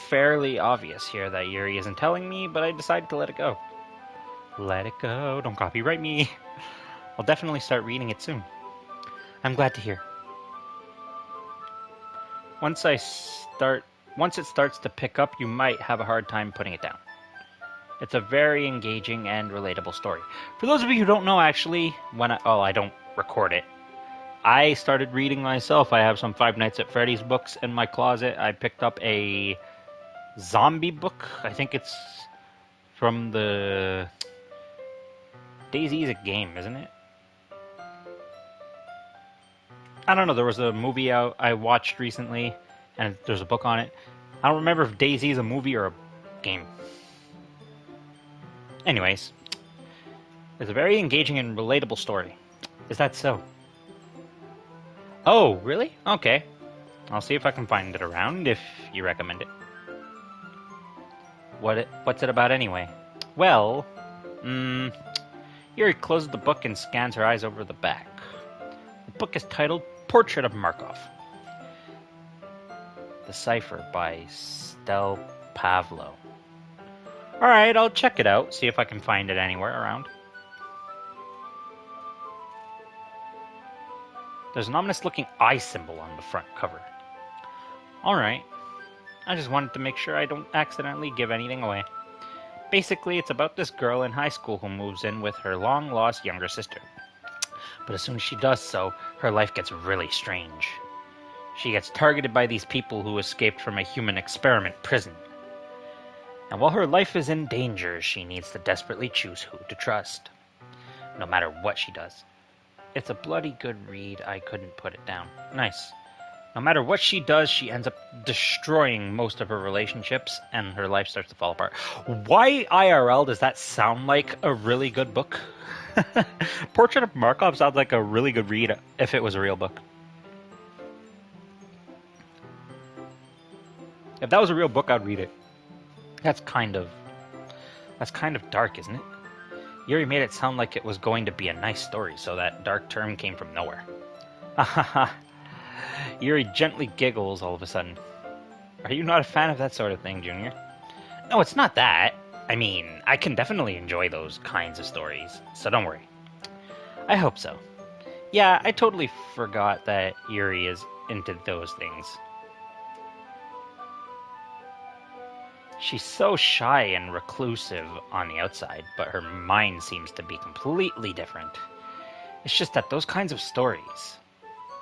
fairly obvious here that Yuri isn't telling me, but I decided to let it go. Let it go. Don't copyright me. I'll definitely start reading it soon. I'm glad to hear. Once it starts to pick up, you might have a hard time putting it down. It's a very engaging and relatable story. For those of you who don't know, actually, I don't record it. I started reading myself. I have some Five Nights at Freddy's books in my closet. I picked up a zombie book. I think it's from the... DayZ is a game, isn't it? I don't know. There was a movie I watched recently, and there's a book on it. I don't remember if DayZ is a movie or a game. Anyways, it's a very engaging and relatable story. Is that so? Oh, really? Okay. I'll see if I can find it around, if you recommend it. What's it about anyway? Well, Yuri closes the book and scans her eyes over the back. The book is titled Portrait of Markov. The Cipher by Stel Pavlo. Alright, I'll check it out, see if I can find it anywhere around. There's an ominous-looking eye symbol on the front cover. Alright. I just wanted to make sure I don't accidentally give anything away. Basically, it's about this girl in high school who moves in with her long-lost younger sister. But as soon as she does so, her life gets really strange. She gets targeted by these people who escaped from a human experiment prison. And while her life is in danger, she needs to desperately choose who to trust, no matter what she does. It's a bloody good read. I couldn't put it down. Nice. No matter what she does, she ends up destroying most of her relationships, and her life starts to fall apart. Why IRL does that sound like a really good book? Portrait of Markov sounds like a really good read if it was a real book. If that was a real book, I'd read it. That's kind of dark, isn't it? Yuri made it sound like it was going to be a nice story, so that dark term came from nowhere. Hahaha. Yuri gently giggles all of a sudden. Are you not a fan of that sort of thing, Junior? No, it's not that. I mean, I can definitely enjoy those kinds of stories, so don't worry. I hope so. Yeah, I totally forgot that Yuri is into those things. She's so shy and reclusive on the outside, but her mind seems to be completely different. It's just that those kinds of stories,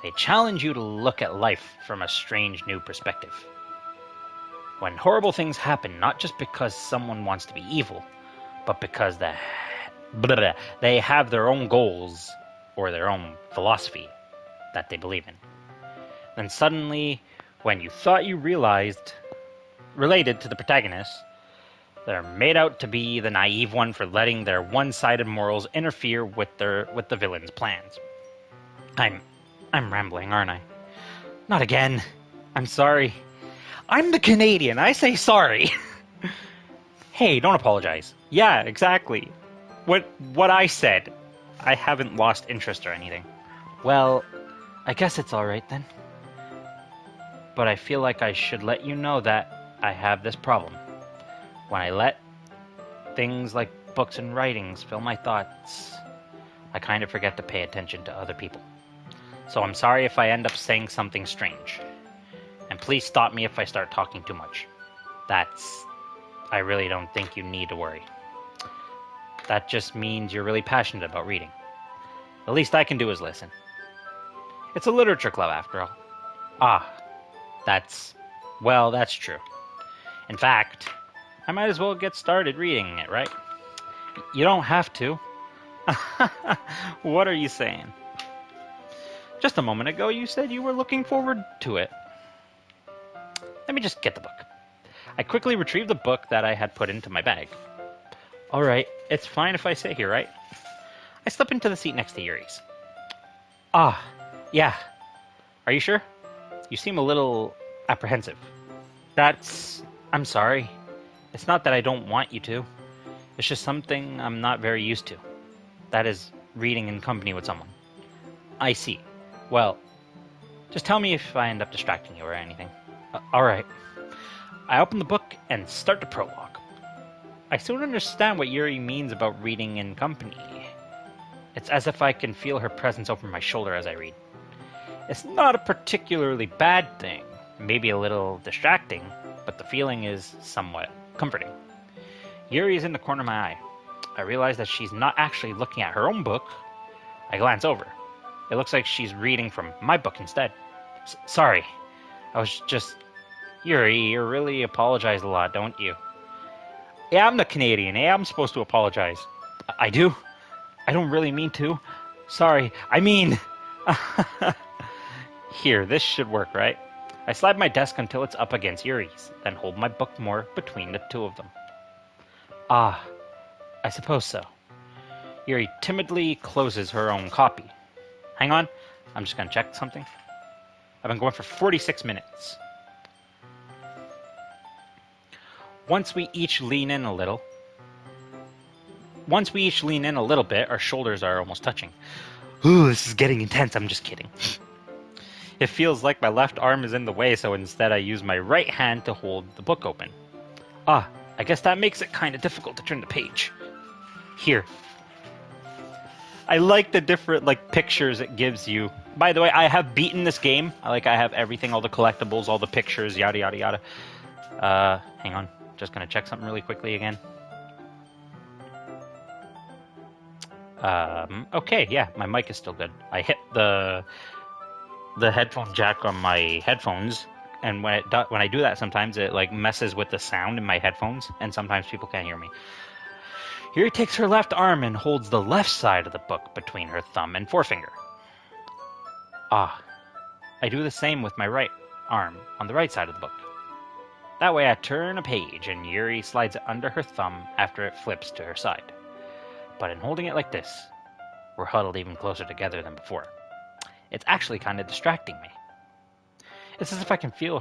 they challenge you to look at life from a strange new perspective. When horrible things happen, not just because someone wants to be evil, but because they have their own goals or their own philosophy that they believe in. Then suddenly, when you thought you related to the protagonist, they're made out to be the naive one for letting their one-sided morals interfere with the villain's plans. I'm rambling, aren't I? Not again. I'm sorry. I'm the Canadian. I say sorry. Hey, don't apologize. Yeah, exactly. What I said. I haven't lost interest or anything. Well, I guess it's all right then. But I feel like I should let you know that I have this problem. When I let things like books and writings fill my thoughts, I kind of forget to pay attention to other people. So I'm sorry if I end up saying something strange. And please stop me if I start talking too much. I really don't think you need to worry. That just means you're really passionate about reading. The least I can do is listen. It's a literature club after all. That's true. In fact, I might as well get started reading it, right? You don't have to. What are you saying? Just a moment ago, you said you were looking forward to it. Let me just get the book. I quickly retrieved the book that I had put into my bag. All right, it's fine if I sit here, right? I slip into the seat next to Yuri's. Ah, yeah. Are you sure? You seem a little apprehensive. I'm sorry. It's not that I don't want you to. It's just something I'm not very used to. That is, reading in company with someone. I see. Well, just tell me if I end up distracting you or anything. All right. I open the book and start the prologue. I soon understand what Yuri means about reading in company. It's as if I can feel her presence over my shoulder as I read. It's not a particularly bad thing, maybe a little distracting, but the feeling is somewhat comforting. Yuri is in the corner of my eye. I realize that she's not actually looking at her own book. I glance over. It looks like she's reading from my book instead. Sorry. I was just... Yuri, you really apologize a lot, don't you? Yeah, I'm the Canadian. Yeah, I'm supposed to apologize. I do? I don't really mean to. Sorry. I mean... Here, this should work, right? I slide my desk until it's up against Yuri's, then hold my book more between the two of them. Ah, I suppose so. Yuri timidly closes her own copy. Hang on, I'm just going to check something. I've been going for 46 minutes. Once we each lean in a little bit, our shoulders are almost touching. Ooh, this is getting intense. I'm just kidding. It feels like my left arm is in the way, so instead I use my right hand to hold the book open. Ah, I guess that makes it kind of difficult to turn the page. Here. I like the different pictures it gives you. By the way, I have beaten this game. I have everything, all the collectibles, all the pictures, yada yada yada. Hang on. Just gonna check something really quickly again. Okay, yeah, my mic is still good. I hit the headphone jack on my headphones, and when I do that, sometimes it messes with the sound in my headphones, and sometimes people can't hear me. Yuri takes her left arm and holds the left side of the book between her thumb and forefinger. Ah, I do the same with my right arm on the right side of the book. That way I turn a page and Yuri slides it under her thumb after it flips to her side. But in holding it like this, we're huddled even closer together than before. It's actually kind of distracting me. It's as if I can feel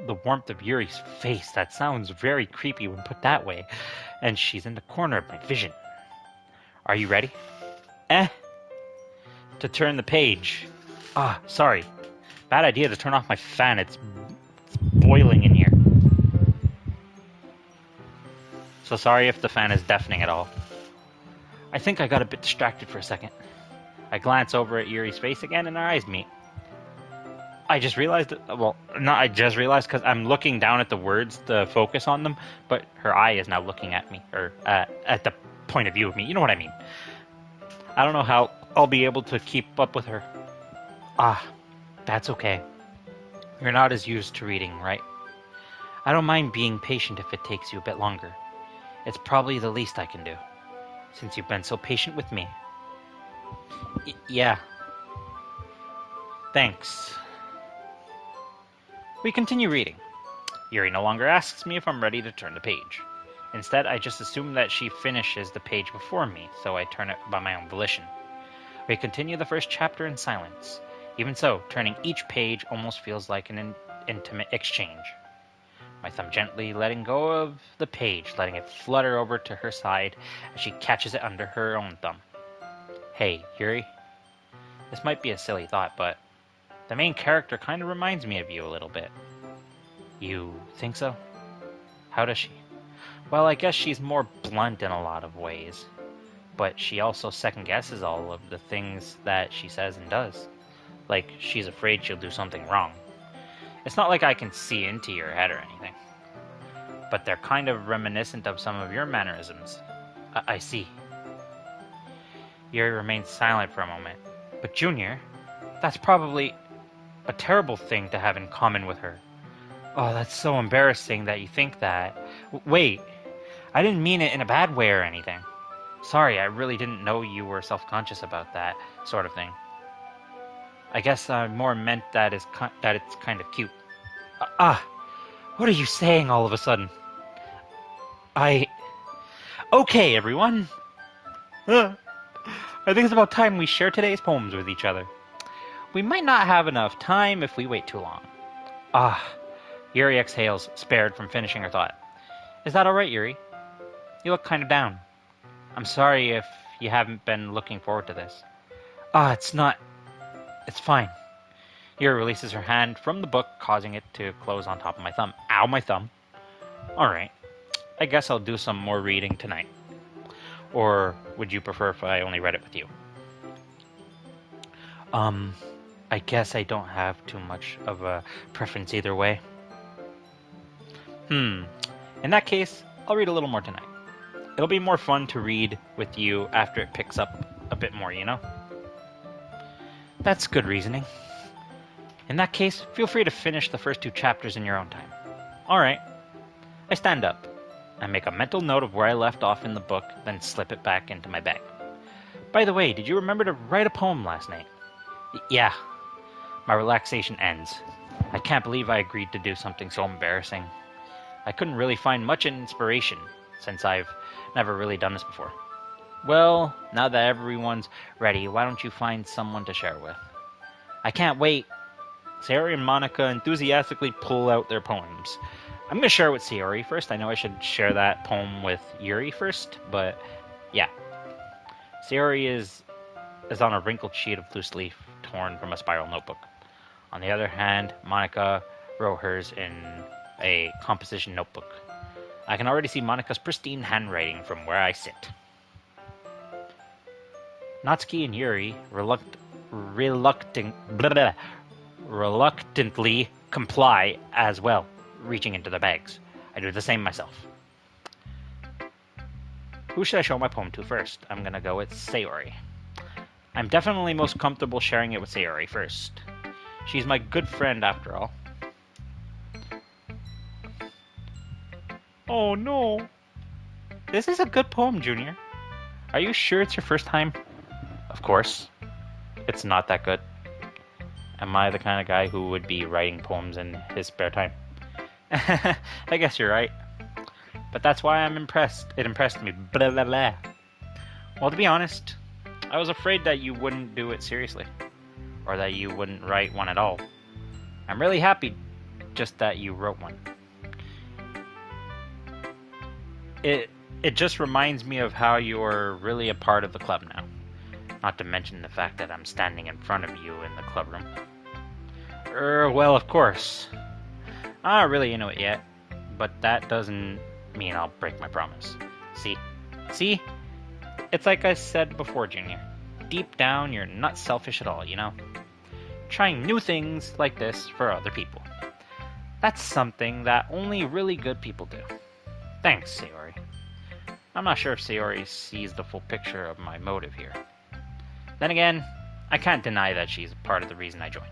the warmth of Yuri's face. That sounds very creepy when put that way. And she's in the corner of my vision. Are you ready? To turn the page. Ah, sorry. Bad idea to turn off my fan. It's boiling in here. So sorry if the fan is deafening at all. I think I got a bit distracted for a second. I glance over at Yuri's face again and our eyes meet. I just realized, because I'm looking down at the words to focus on them, but her eye is now looking at me, or at the point of view of me. You know what I mean? I don't know how I'll be able to keep up with her. Ah, that's okay. You're not as used to reading, right? I don't mind being patient if it takes you a bit longer. It's probably the least I can do, since you've been so patient with me. Yeah. Thanks. We continue reading. Yuri no longer asks me if I'm ready to turn the page. Instead, I just assume that she finishes the page before me, so I turn it by my own volition. We continue the first chapter in silence. Even so, turning each page almost feels like an intimate exchange. My thumb gently letting go of the page, letting it flutter over to her side as she catches it under her own thumb. Hey, Yuri. This might be a silly thought, but the main character kind of reminds me of you a little bit. You think so? How does she? Well, I guess she's more blunt in a lot of ways, but she also second-guesses all of the things that she says and does. Like, she's afraid she'll do something wrong. It's not like I can see into your head or anything, but they're kind of reminiscent of some of your mannerisms. I see. Yuri remains silent for a moment. But Junior, that's probably a terrible thing to have in common with her. Oh, that's so embarrassing that you think that. Wait, I didn't mean it in a bad way or anything. Sorry, I really didn't know you were self-conscious about that sort of thing. I guess I more meant that it's kind of cute. What are you saying all of a sudden? I... Okay, everyone. I think it's about time we share today's poems with each other. We might not have enough time if we wait too long. Yuri exhales, spared from finishing her thought. Is that alright, Yuri? You look kind of down. I'm sorry if you haven't been looking forward to this. It's not... It's fine. Yuri releases her hand from the book, causing it to close on top of my thumb. Ow, my thumb. Alright. I guess I'll do some more reading tonight. Or would you prefer if I only read it with you? I guess I don't have too much of a preference either way. In that case, I'll read a little more tonight. It'll be more fun to read with you after it picks up a bit more, you know? That's good reasoning. In that case, feel free to finish the first 2 chapters in your own time. Alright. I stand up. I make a mental note of where I left off in the book, then slip it back into my bag. By the way, did you remember to write a poem last night? Yeah. My relaxation ends. I can't believe I agreed to do something so embarrassing. I couldn't really find much inspiration, since I've never really done this before. Well, now that everyone's ready, why don't you find someone to share with? I can't wait. Sayori and Monica enthusiastically pull out their poems. I'm going to share with Sayori first. I know I should share that poem with Yuri first, but yeah. Sayori is on a wrinkled sheet of loose leaf torn from a spiral notebook. On the other hand, Monica wrote hers in a composition notebook. I can already see Monica's pristine handwriting from where I sit. Natsuki and Yuri reluctantly comply as well, reaching into their bags. I do the same myself. Who should I show my poem to first? I'm gonna go with Sayori. I'm definitely most comfortable sharing it with Sayori first. She's my good friend after all. Oh no. This is a good poem, Junior. Are you sure it's your first time? Of course. It's not that good. Am I the kind of guy who would be writing poems in his spare time? I guess you're right. But that's why I'm impressed. It impressed me. Blah, blah, blah. Well, to be honest, I was afraid that you wouldn't do it seriously. Or that you wouldn't write one at all. I'm really happy just that you wrote one. It just reminds me of how you're really a part of the club now. Not to mention the fact that I'm standing in front of you in the clubroom. Well, of course. I'm not really into it yet, but that doesn't mean I'll break my promise. See? It's like I said before, Junior. Deep down, you're not selfish at all, you know? Trying new things like this for other people. That's something that only really good people do. Thanks, Sayori. I'm not sure if Sayori sees the full picture of my motive here. Then again, I can't deny that she's part of the reason I joined.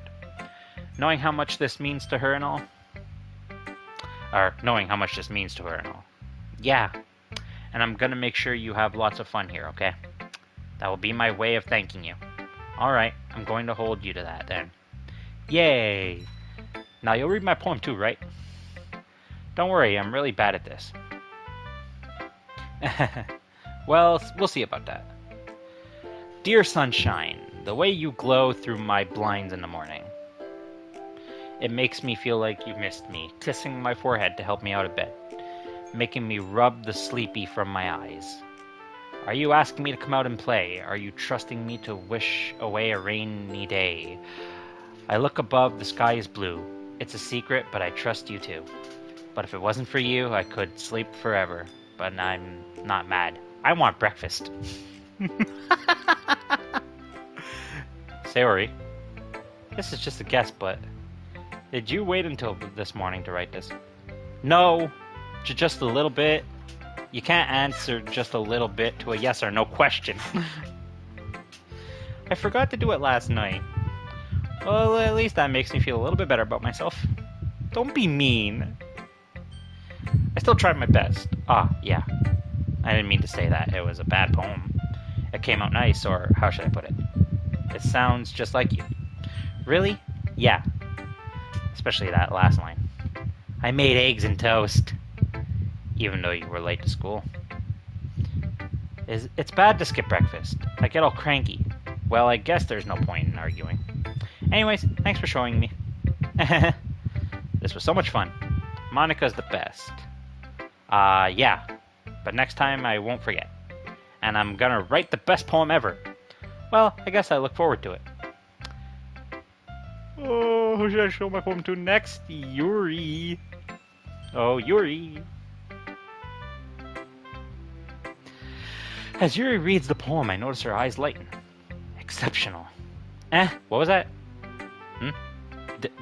Knowing how much this means to her and all. Yeah. And I'm gonna make sure you have lots of fun here, okay? That will be my way of thanking you. Alright, I'm going to hold you to that then. Yay! Now you'll read my poem too, right? Don't worry, I'm really bad at this. Well, we'll see about that. Dear sunshine, the way you glow through my blinds in the morning. It makes me feel like you missed me, kissing my forehead to help me out of bed, making me rub the sleepy from my eyes. Are you asking me to come out and play? Are you trusting me to wish away a rainy day? I look above, the sky is blue. It's a secret, but I trust you too. But if it wasn't for you, I could sleep forever. But I'm not mad. I want breakfast. Sayori, this is just a guess, but did you wait until this morning to write this? No, just a little bit. You can't answer just a little bit to a yes or no question. I forgot to do it last night. Well, at least that makes me feel a little bit better about myself. Don't be mean. I still tried my best. Yeah. I didn't mean to say that. It was a bad poem. It came out nice, or how should I put it? It sounds just like you. Really? Yeah. Especially that last line. I made eggs and toast. Even though you were late to school. It's bad to skip breakfast. I get all cranky. Well, I guess there's no point in arguing. Anyways, thanks for showing me. This was so much fun. Monica's the best. Yeah. But next time I won't forget. And I'm gonna write the best poem ever. Well, I guess I look forward to it. Oh, who should I show my poem to next? Yuri. Oh, Yuri. As Yuri reads the poem, I notice her eyes lighten. Exceptional. What was that?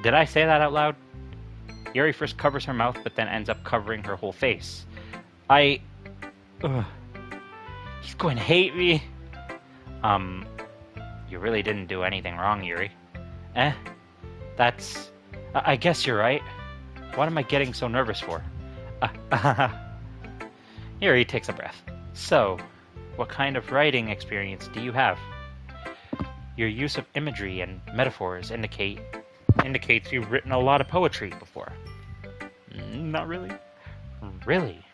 Did I say that out loud? Yuri first covers her mouth, but then ends up covering her whole face. He's going to hate me. You really didn't do anything wrong, Yuri. I guess you're right. What am I getting so nervous for? Yuri takes a breath. So, what kind of writing experience do you have? Your use of imagery and metaphors indicates you've written a lot of poetry before. Not really. Really?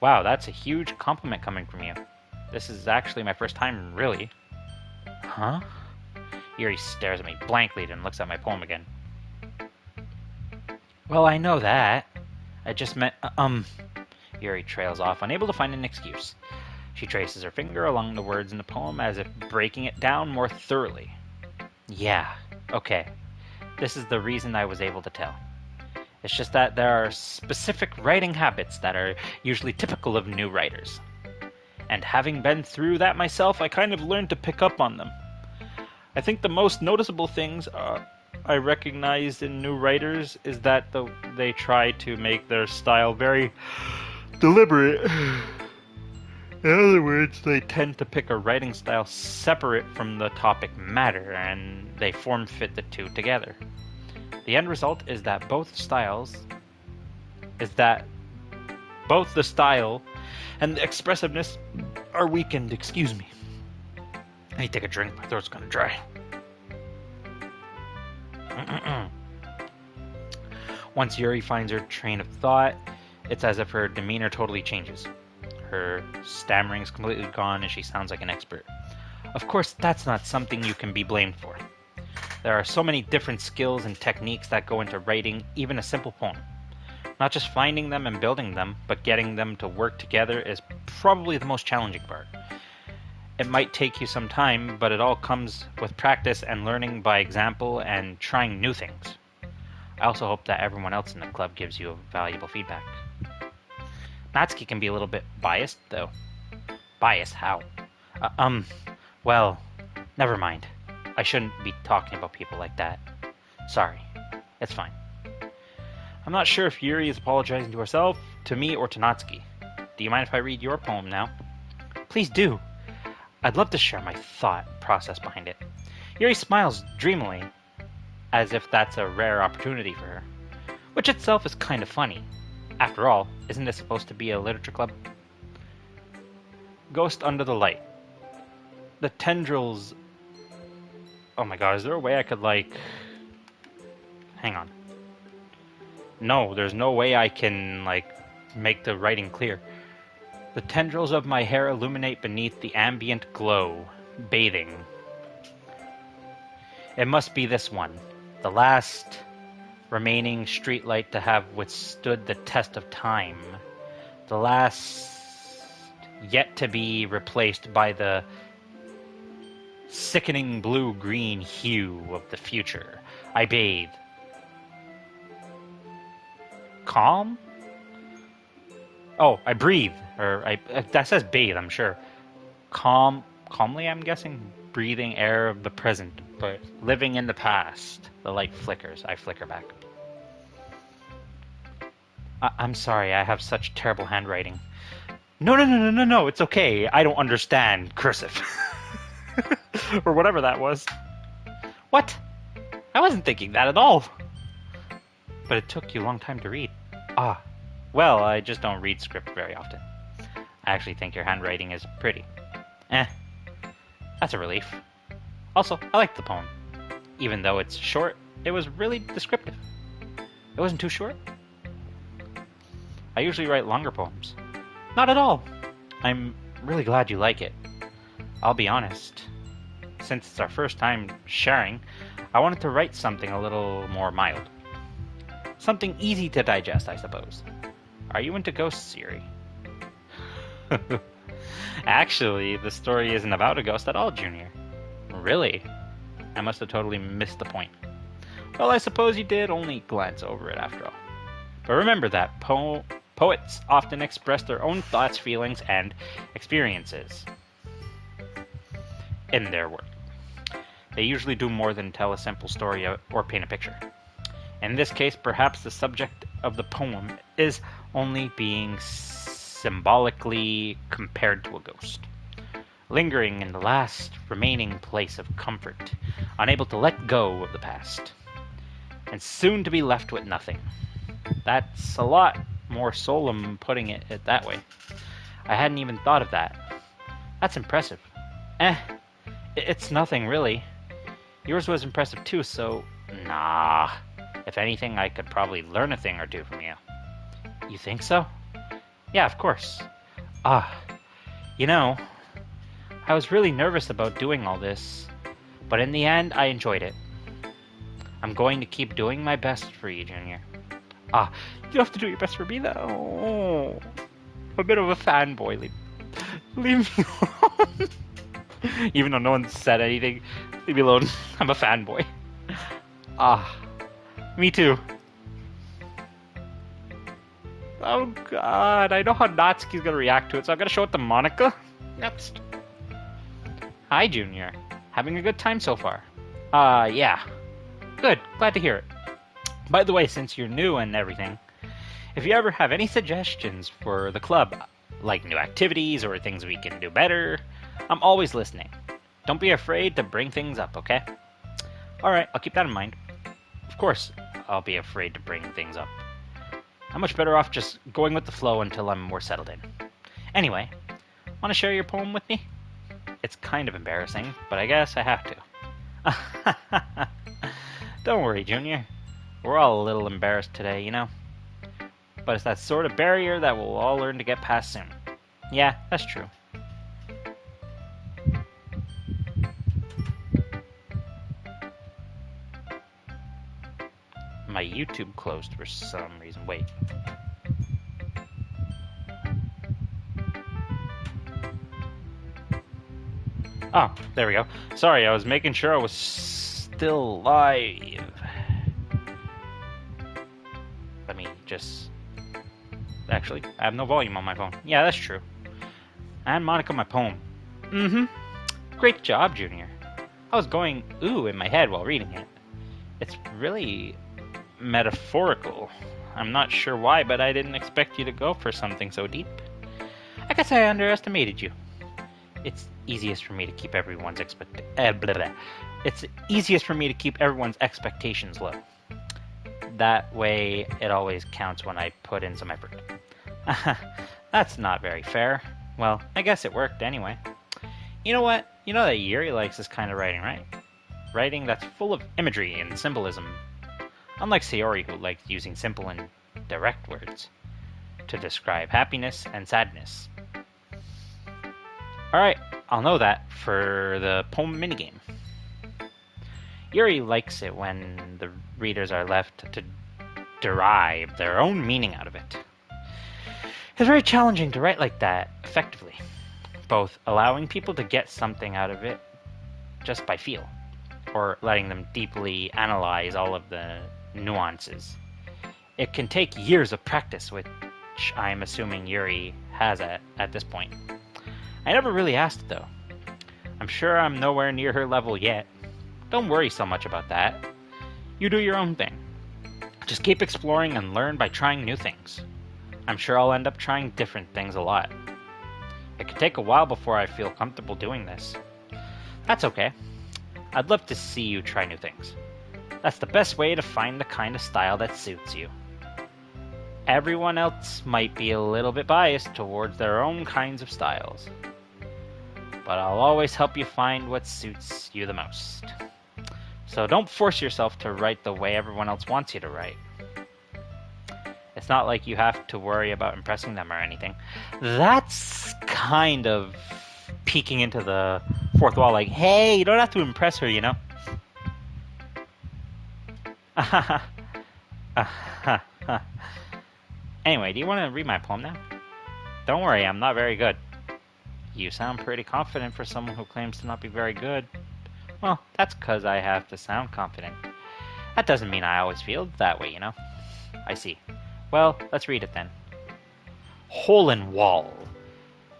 Wow, that's a huge compliment coming from you. This is actually my first time, really. Huh? Yuri stares at me blankly, then looks at my poem again. Well, I know that. I just meant, Yuri trails off, unable to find an excuse. She traces her finger along the words in the poem as if breaking it down more thoroughly. Yeah, okay. This is the reason I was able to tell. It's just that there are specific writing habits that are usually typical of new writers. And having been through that myself, I kind of learned to pick up on them. I think the most noticeable things I recognized in new writers is that they try to make their style very deliberate. In other words, they tend to pick a writing style separate from the topic matter, and they form-fit the two together. The end result is that both the style and the expressiveness are weakened. Excuse me. I need to take a drink. My throat's gonna dry. Once Yuri finds her train of thought, it's as if her demeanor totally changes. Her stammering's completely gone and she sounds like an expert. Of course, that's not something you can be blamed for. There are so many different skills and techniques that go into writing even a simple poem. Not just finding them and building them, but getting them to work together is probably the most challenging part. It might take you some time, but it all comes with practice and learning by example and trying new things. I also hope that everyone else in the club gives you valuable feedback. Natsuki can be a little bit biased, though. Biased? How? Well, never mind. I shouldn't be talking about people like that. Sorry. It's fine. I'm not sure if Yuri is apologizing to herself, to me, or to Natsuki. Do you mind if I read your poem now? Please do. I'd love to share my thought process behind it. Yuri smiles dreamily, as if that's a rare opportunity for her, which itself is kind of funny. After all, isn't this supposed to be a literature club? Ghost under the light. The tendrils... Oh my god, is there a way I could, Hang on. No, there's no way I can, make the writing clear. The tendrils of my hair illuminate beneath the ambient glow, bathing. It must be this one, the last remaining streetlight to have withstood the test of time. The last yet to be replaced by the sickening blue-green hue of the future. I bathe. Calm? Oh, I breathe. That says bathe, I'm sure. Calmly, I'm guessing? Breathing air of the present, but living in the past. The light flickers. I flicker back. I'm sorry, I have such terrible handwriting. No, it's okay. I don't understand cursive. Or whatever that was. What? I wasn't thinking that at all. But it took you a long time to read. Ah, well, I just don't read script very often. I actually think your handwriting is pretty. That's a relief. Also, I like the poem. Even though it's short, it was really descriptive. It wasn't too short. I usually write longer poems. Not at all. I'm really glad you like it. I'll be honest. Since it's our first time sharing, I wanted to write something a little more mild. Something easy to digest, I suppose. Are you into ghosts, Yuri? Actually, the story isn't about a ghost at all, Junior. Really? I must have totally missed the point. Well, I suppose you did only glance over it after all. But remember that poets often express their own thoughts, feelings, and experiences in their work. They usually do more than tell a simple story or paint a picture. In this case, perhaps the subject of the poem is only being symbolically compared to a ghost, lingering in the last remaining place of comfort, unable to let go of the past, and soon to be left with nothing. That's a lot more solemn putting it that way. I hadn't even thought of that. That's impressive. It's nothing really. Yours was impressive too, so nah. If anything, I could probably learn a thing or two from you. You think so? Yeah, of course. You know, I was really nervous about doing all this, but in the end, I enjoyed it. I'm going to keep doing my best for you, Junior. You have to do your best for me, though. Oh, I'm a bit of a fanboy. Leave me alone. Even though no one said anything, leave me alone. I'm a fanboy. Me too. Oh god, I know how Natsuki's gonna react to it, so I'm gonna show it to Monica next. Hi, Junior. Having a good time so far? Yeah. Good, glad to hear it. By the way, since you're new and everything, if you ever have any suggestions for the club, like new activities or things we can do better, I'm always listening. Don't be afraid to bring things up, okay? Alright, I'll keep that in mind. Of course, I'll be afraid to bring things up. I'm much better off just going with the flow until I'm more settled in. Anyway, want to share your poem with me? It's kind of embarrassing, but I guess I have to. Don't worry, Junior. We're all a little embarrassed today, you know? But it's that sort of barrier that we'll all learn to get past soon. Yeah, that's true. My YouTube closed for some reason. Wait. Oh, there we go. Sorry, I was making sure I was still live. Let me just... Actually, I have no volume on my phone. Yeah, that's true. And Monica, my poem. Great job, Junior. I was going ooh in my head while reading it. It's really metaphorical. I'm not sure why, but I didn't expect you to go for something so deep. I guess I underestimated you. It's easiest for me to keep everyone's It's easiest for me to keep everyone's expectations low. That way, it always counts when I put in some effort. That's not very fair. Well, I guess it worked anyway. You know what? You know that Yuri likes this kind of writing, right? Writing that's full of imagery and symbolism. Unlike Sayori, who likes using simple and direct words to describe happiness and sadness. Alright, I'll know that for the poem minigame. Yuri likes it when the readers are left to derive their own meaning out of it. It's very challenging to write like that effectively, both allowing people to get something out of it just by feel, or letting them deeply analyze all of the nuances. It can take years of practice, which I'm assuming Yuri has at this point. I never really asked, though. I'm sure I'm nowhere near her level yet. Don't worry so much about that. You do your own thing. Just keep exploring and learn by trying new things. I'm sure I'll end up trying different things a lot. It could take a while before I feel comfortable doing this. That's okay. I'd love to see you try new things. That's the best way to find the kind of style that suits you. Everyone else might be a little bit biased towards their own kinds of styles, but I'll always help you find what suits you the most. So don't force yourself to write the way everyone else wants you to write. It's not like you have to worry about impressing them or anything. That's kind of peeking into the fourth wall, like, hey, you don't have to impress her, you know? Anyway, do you want to read my poem now? Don't worry, I'm not very good. You sound pretty confident for someone who claims to not be very good. Well, that's because I have to sound confident. That doesn't mean I always feel that way, you know? I see. Well, let's read it then. Hole in wall.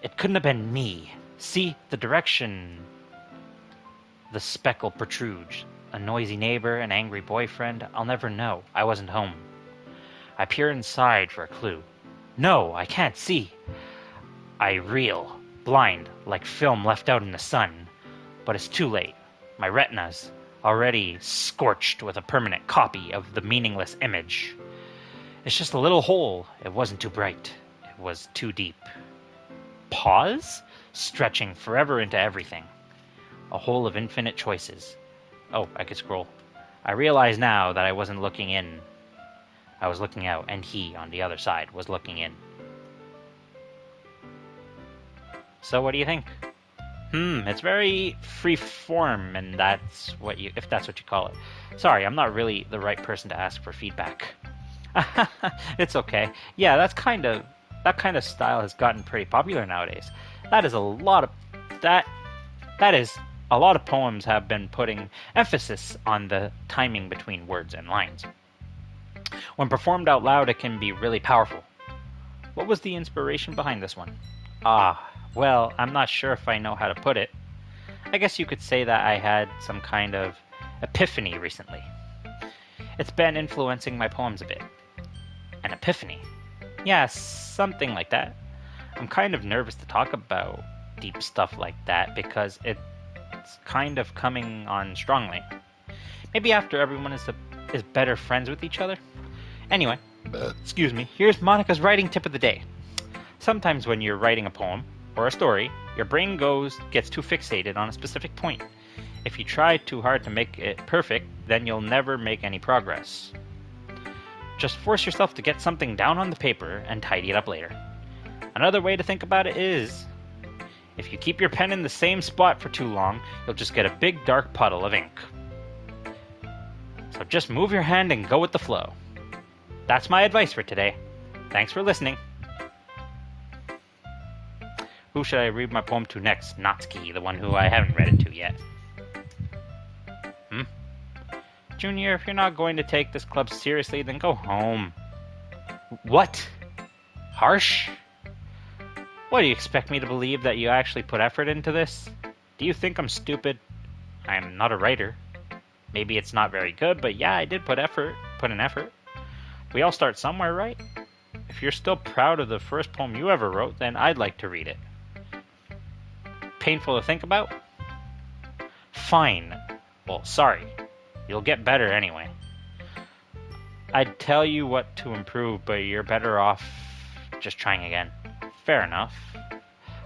It couldn't have been me. See the direction the speckle protrudes. A noisy neighbor, an angry boyfriend. I'll never know. I wasn't home. I peer inside for a clue. No, I can't see. I reel, blind, like film left out in the sun. But it's too late. My retina's already scorched with a permanent copy of the meaningless image. It's just a little hole. It wasn't too bright. It was too deep. Pause? Stretching forever into everything. A hole of infinite choices. Oh, I could scroll. I realize now that I wasn't looking in. I was looking out, and he, on the other side, was looking in. So what do you think? It's very free form, and if that's what you call it. Sorry, I'm not really the right person to ask for feedback. It's okay. Yeah, that kind of style has gotten pretty popular nowadays. That is a lot of poems have been putting emphasis on the timing between words and lines. When performed out loud, it can be really powerful. What was the inspiration behind this one? Well, I'm not sure if I know how to put it. I guess you could say that I had some kind of epiphany recently. It's been influencing my poems a bit. An epiphany? Yeah, something like that. I'm kind of nervous to talk about deep stuff like that because it's kind of coming on strongly. Maybe after everyone is better friends with each other. Anyway, excuse me, here's Monica's writing tip of the day. Sometimes when you're writing a poem or a story, your brain gets too fixated on a specific point. If you try too hard to make it perfect, then you'll never make any progress. Just force yourself to get something down on the paper and tidy it up later. Another way to think about it is, if you keep your pen in the same spot for too long, you'll just get a big dark puddle of ink. So just move your hand and go with the flow. That's my advice for today. Thanks for listening. Who should I read my poem to next? Natsuki, the one who I haven't read it to yet. Junior, if you're not going to take this club seriously, then go home. What? Harsh? What, do you expect me to believe that you actually put effort into this? Do you think I'm stupid? I'm not a writer. Maybe it's not very good, but yeah, I did put an effort. We all start somewhere, right? If you're still proud of the first poem you ever wrote, then I'd like to read it. Painful to think about? Fine. Well, sorry. You'll get better anyway. I'd tell you what to improve, but you're better off just trying again. Fair enough.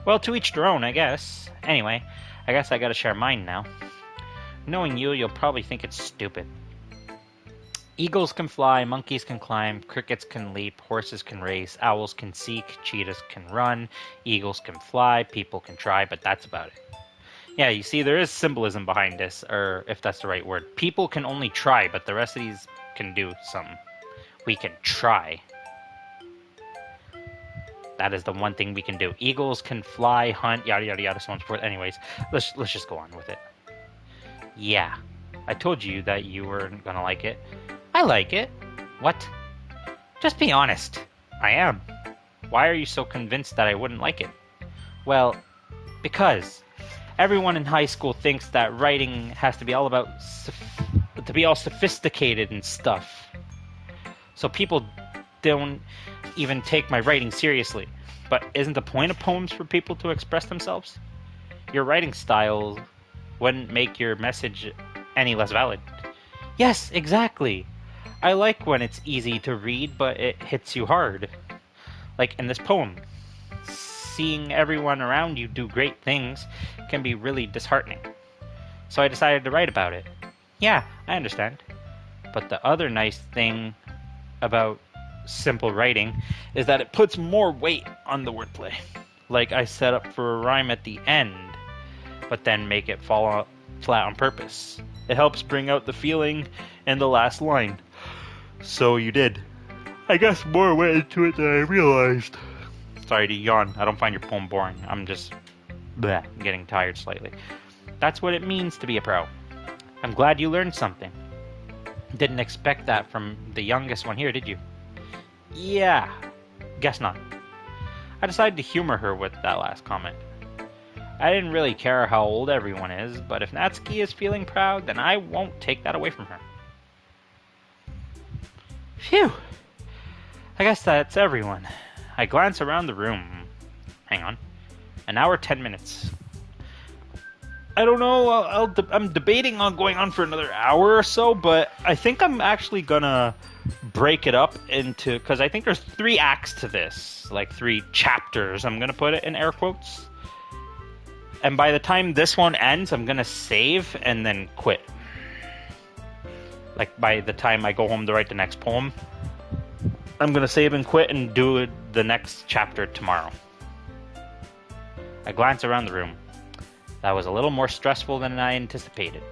Well, to each their own, I guess. Anyway, I guess I gotta share mine now. Knowing you'll probably think it's stupid. Eagles can fly, monkeys can climb, crickets can leap, horses can race, owls can seek, cheetahs can run, eagles can fly, people can try, but that's about it. Yeah, you see, there is symbolism behind this, or if that's the right word. People can only try, but the rest of these can do something. We can try. That is the one thing we can do. Eagles can fly, hunt, yada yada yada, so on and so forth. Anyways, let's just go on with it. Yeah, I told you that you weren't gonna like it. I like it. What? Just be honest. I am. Why are you so convinced that I wouldn't like it? Well, because everyone in high school thinks that writing has to be all about to be all sophisticated and stuff. So people don't even take my writing seriously. But isn't the point of poems for people to express themselves? Your writing style wouldn't make your message any less valid. Yes, exactly. I like when it's easy to read, but it hits you hard. Like in this poem. Seeing everyone around you do great things can be really disheartening. So I decided to write about it. Yeah, I understand. But the other nice thing about simple writing is that it puts more weight on the wordplay. Like I set up for a rhyme at the end, but then make it fall flat on purpose. It helps bring out the feeling in the last line. So you did. I guess more went into it than I realized. Sorry to yawn. I don't find your poem boring. I'm just getting tired slightly. That's what it means to be a pro. I'm glad you learned something. Didn't expect that from the youngest one here, did you? Yeah, guess not. I decided to humor her with that last comment. I didn't really care how old everyone is, but if Natsuki is feeling proud, then I won't take that away from her. Phew! I guess that's everyone. I glance around the room. Hang on. An hour, 10 minutes. I don't know, I'm debating on going on for another hour or so, but I think I'm actually gonna break it up into, because I think there's 3 acts to this, like 3 chapters, I'm gonna put it in air quotes. And by the time this one ends, I'm gonna save and then quit. Like by the time I go home to write the next poem, I'm gonna save and quit and do the next chapter tomorrow. I glance around the room. That was a little more stressful than I anticipated.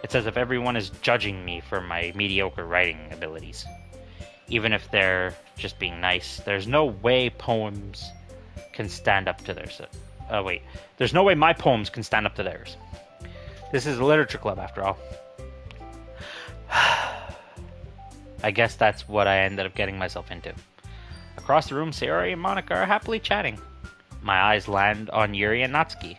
It's as if everyone is judging me for my mediocre writing abilities. Even if they're just being nice, there's no way poems can stand up to theirs. There's no way my poems can stand up to theirs. This is a literature club, after all. I guess that's what I ended up getting myself into. Across the room, Sayori and Monica are happily chatting. My eyes land on Yuri and Natsuki.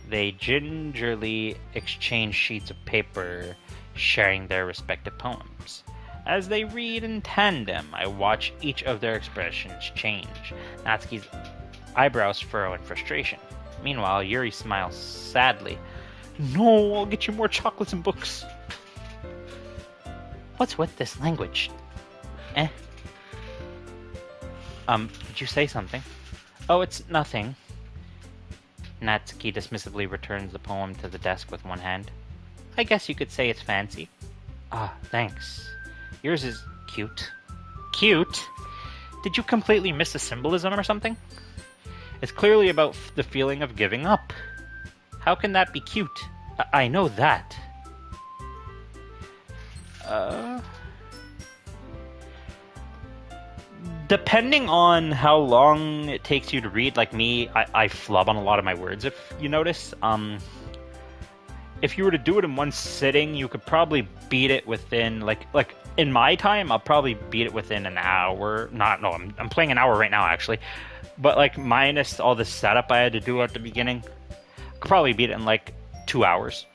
They gingerly exchange sheets of paper, sharing their respective poems. As they read in tandem, I watch each of their expressions change. Natsuki's eyebrows furrow in frustration. Meanwhile, Yuri smiles sadly. No, I'll get you more chocolates and books. What's with this language? Did you say something? Oh, it's nothing. Natsuki dismissively returns the poem to the desk with one hand. I guess you could say it's fancy. Ah, thanks. Yours is cute. Cute? Did you completely miss the symbolism or something? It's clearly about the feeling of giving up. How can that be cute? I know that. Depending on how long it takes you to read, like me, I flub on a lot of my words, if you notice. If you were to do it in one sitting, you could probably beat it within, like in my time, I'll probably beat it within an hour. I'm playing an hour right now, actually. But, like, minus all the setup I had to do at the beginning, I could probably beat it in, like, 2 hours.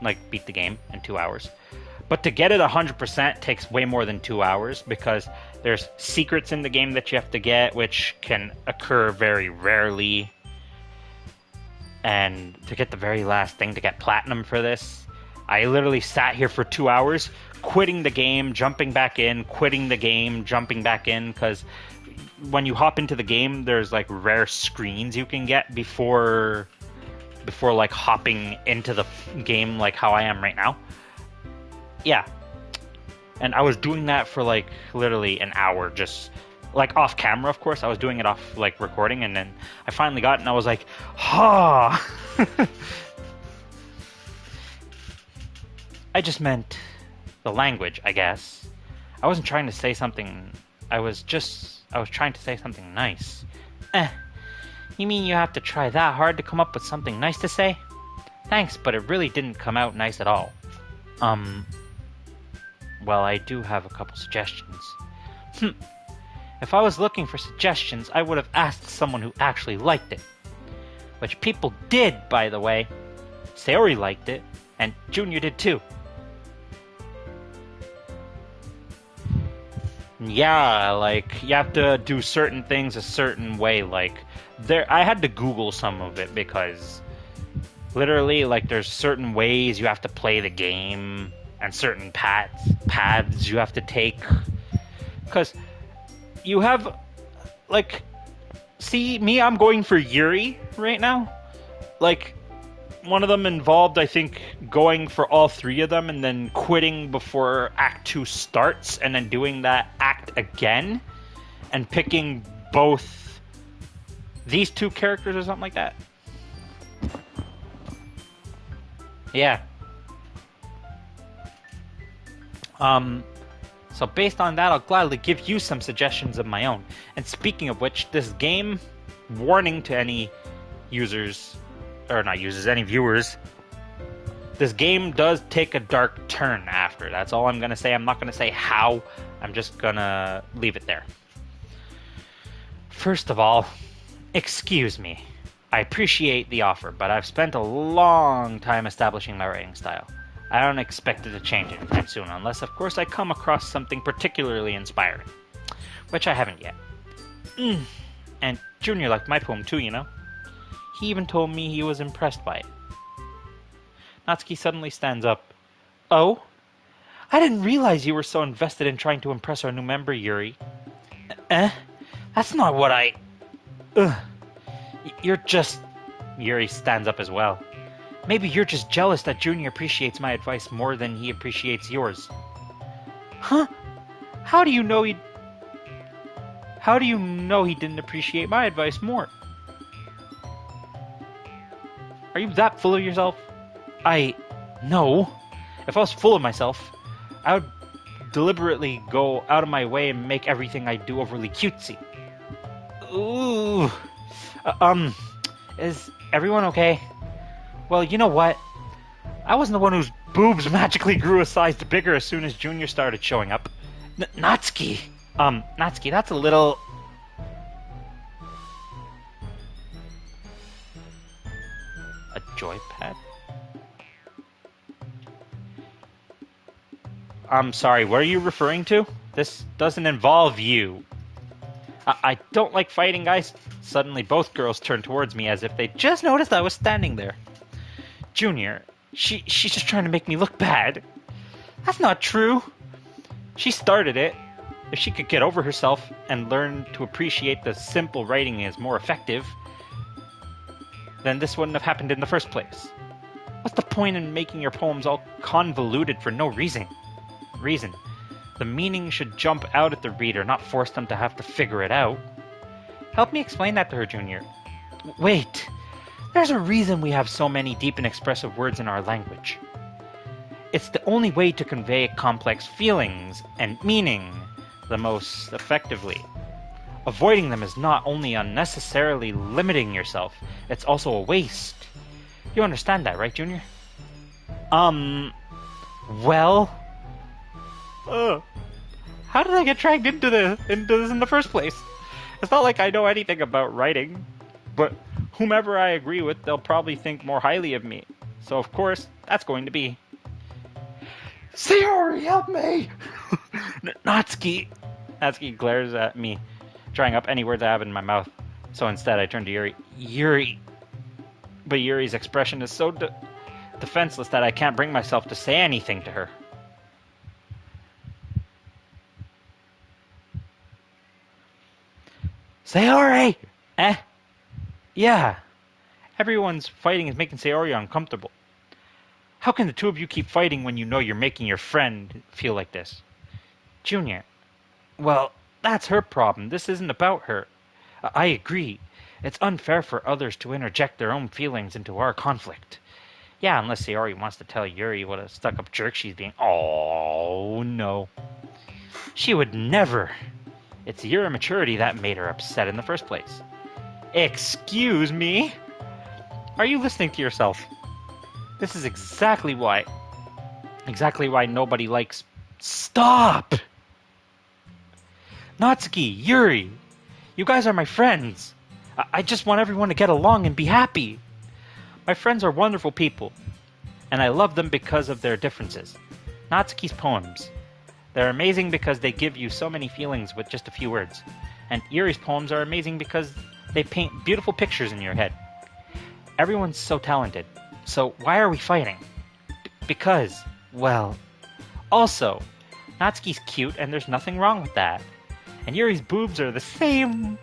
Like, beat the game in 2 hours. But to get it 100% takes way more than 2 hours, because there's secrets in the game that you have to get, which can occur very rarely. And to get the very last thing, to get platinum for this, I literally sat here for 2 hours, quitting the game, jumping back in, quitting the game, jumping back in, because when you hop into the game, there's like rare screens you can get before like hopping into the game, like how I am right now. Yeah. And I was doing that for like literally an hour, just like off camera, of course. I was doing it off like recording, and then I finally got it and I was like, ha! I just meant the language, I guess. I wasn't trying to say something. I was trying to say something nice. You mean you have to try that hard to come up with something nice to say? Thanks, but it really didn't come out nice at all. Well, I do have a couple suggestions. If I was looking for suggestions, I would have asked someone who actually liked it. Which people did, by the way. Sayori liked it, and Junior did too. Yeah, like, you have to do certain things a certain way, like, I had to Google some of it, because literally, like, there's certain ways you have to play the game, and certain paths you have to take, because you have, like, see, me, I'm going for Yuri right now, like, one of them involved, I think, going for all three of them and then quitting before Act 2 starts and then doing that act again and picking both these two characters or something like that. Yeah. So based on that, I'll gladly give you some suggestions of my own. And speaking of which, this game, warning to any users, or not users, any viewers, this game does take a dark turn after. That's all I'm going to say. I'm not going to say how. I'm just going to leave it there. First of all, excuse me. I appreciate the offer, but I've spent a long time establishing my writing style. I don't expect it to change anytime soon, unless, of course, I come across something particularly inspiring. Which I haven't yet. And Junior liked my poem too, you know? He even told me he was impressed by it. Natsuki suddenly stands up. Oh? I didn't realize you were so invested in trying to impress our new member, Yuri. That's not what I... You're just... Yuri stands up as well. Maybe you're just jealous that Junior appreciates my advice more than he appreciates yours. Huh? How do you know he didn't appreciate my advice more? Are you that full of yourself? No. If I was full of myself, I would deliberately go out of my way and make everything I do overly cutesy. Ooh. Is everyone okay? Well, you know what? I wasn't the one whose boobs magically grew a size bigger as soon as Junior started showing up. Natsuki! Natsuki, that's a little... A joypad? I'm sorry, what are you referring to? This doesn't involve you. I don't like fighting, guys. Suddenly both girls turned towards me as if they just noticed I was standing there. Junior, she's just trying to make me look bad. That's not true. She started it. If she could get over herself and learn to appreciate the simple writing is more effective, then this wouldn't have happened in the first place. What's the point in making your poems all convoluted for no reason? The meaning should jump out at the reader, not force them to have to figure it out. Help me explain that to her, Junior. Wait. There's a reason we have so many deep and expressive words in our language. It's the only way to convey complex feelings and meaning the most effectively. Avoiding them is not only unnecessarily limiting yourself, it's also a waste. You understand that, right, Junior? Well... how did I get dragged into this in the first place? It's not like I know anything about writing, but whomever I agree with, they'll probably think more highly of me. So, of course, that's going to be... Sayori, help me! Natsuki glares at me, trying up any words I have in my mouth. So instead, I turn to Yuri. Yuri! But Yuri's expression is so defenseless that I can't bring myself to say anything to her. Sayori! Yeah. Everyone's fighting is making Sayori uncomfortable. How can the two of you keep fighting when you know you're making your friend feel like this? Junior. Well, that's her problem. This isn't about her. I agree. It's unfair for others to interject their own feelings into our conflict. Yeah, unless Sayori wants to tell Yuri what a stuck-up jerk she's being. Oh, no. She would never. It's your immaturity that made her upset in the first place. Excuse me? Are you listening to yourself? This is exactly why nobody likes... Stop! Natsuki, Yuri, you guys are my friends. I just want everyone to get along and be happy. My friends are wonderful people, and I love them because of their differences. Natsuki's poems. They're amazing because they give you so many feelings with just a few words. And Yuri's poems are amazing because they paint beautiful pictures in your head. Everyone's so talented. So why are we fighting? Because, well... Also, Natsuki's cute and there's nothing wrong with that. And Yuri's boobs are the same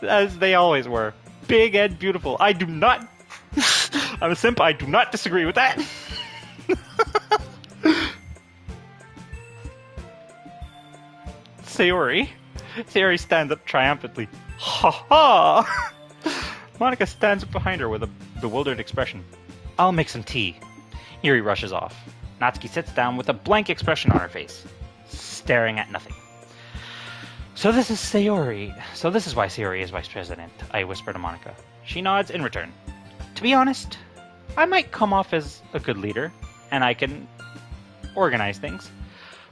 as they always were. Big and beautiful. I do not... I'm a simp. I do not disagree with that. Sayori stands up triumphantly. Ha ha! Monica stands up behind her with a bewildered expression. I'll make some tea. Yuri rushes off. Natsuki sits down with a blank expression on her face, staring at nothing. So this is why Sayori is vice president, I whisper to Monica. She nods in return. To be honest, I might come off as a good leader, and I can organize things,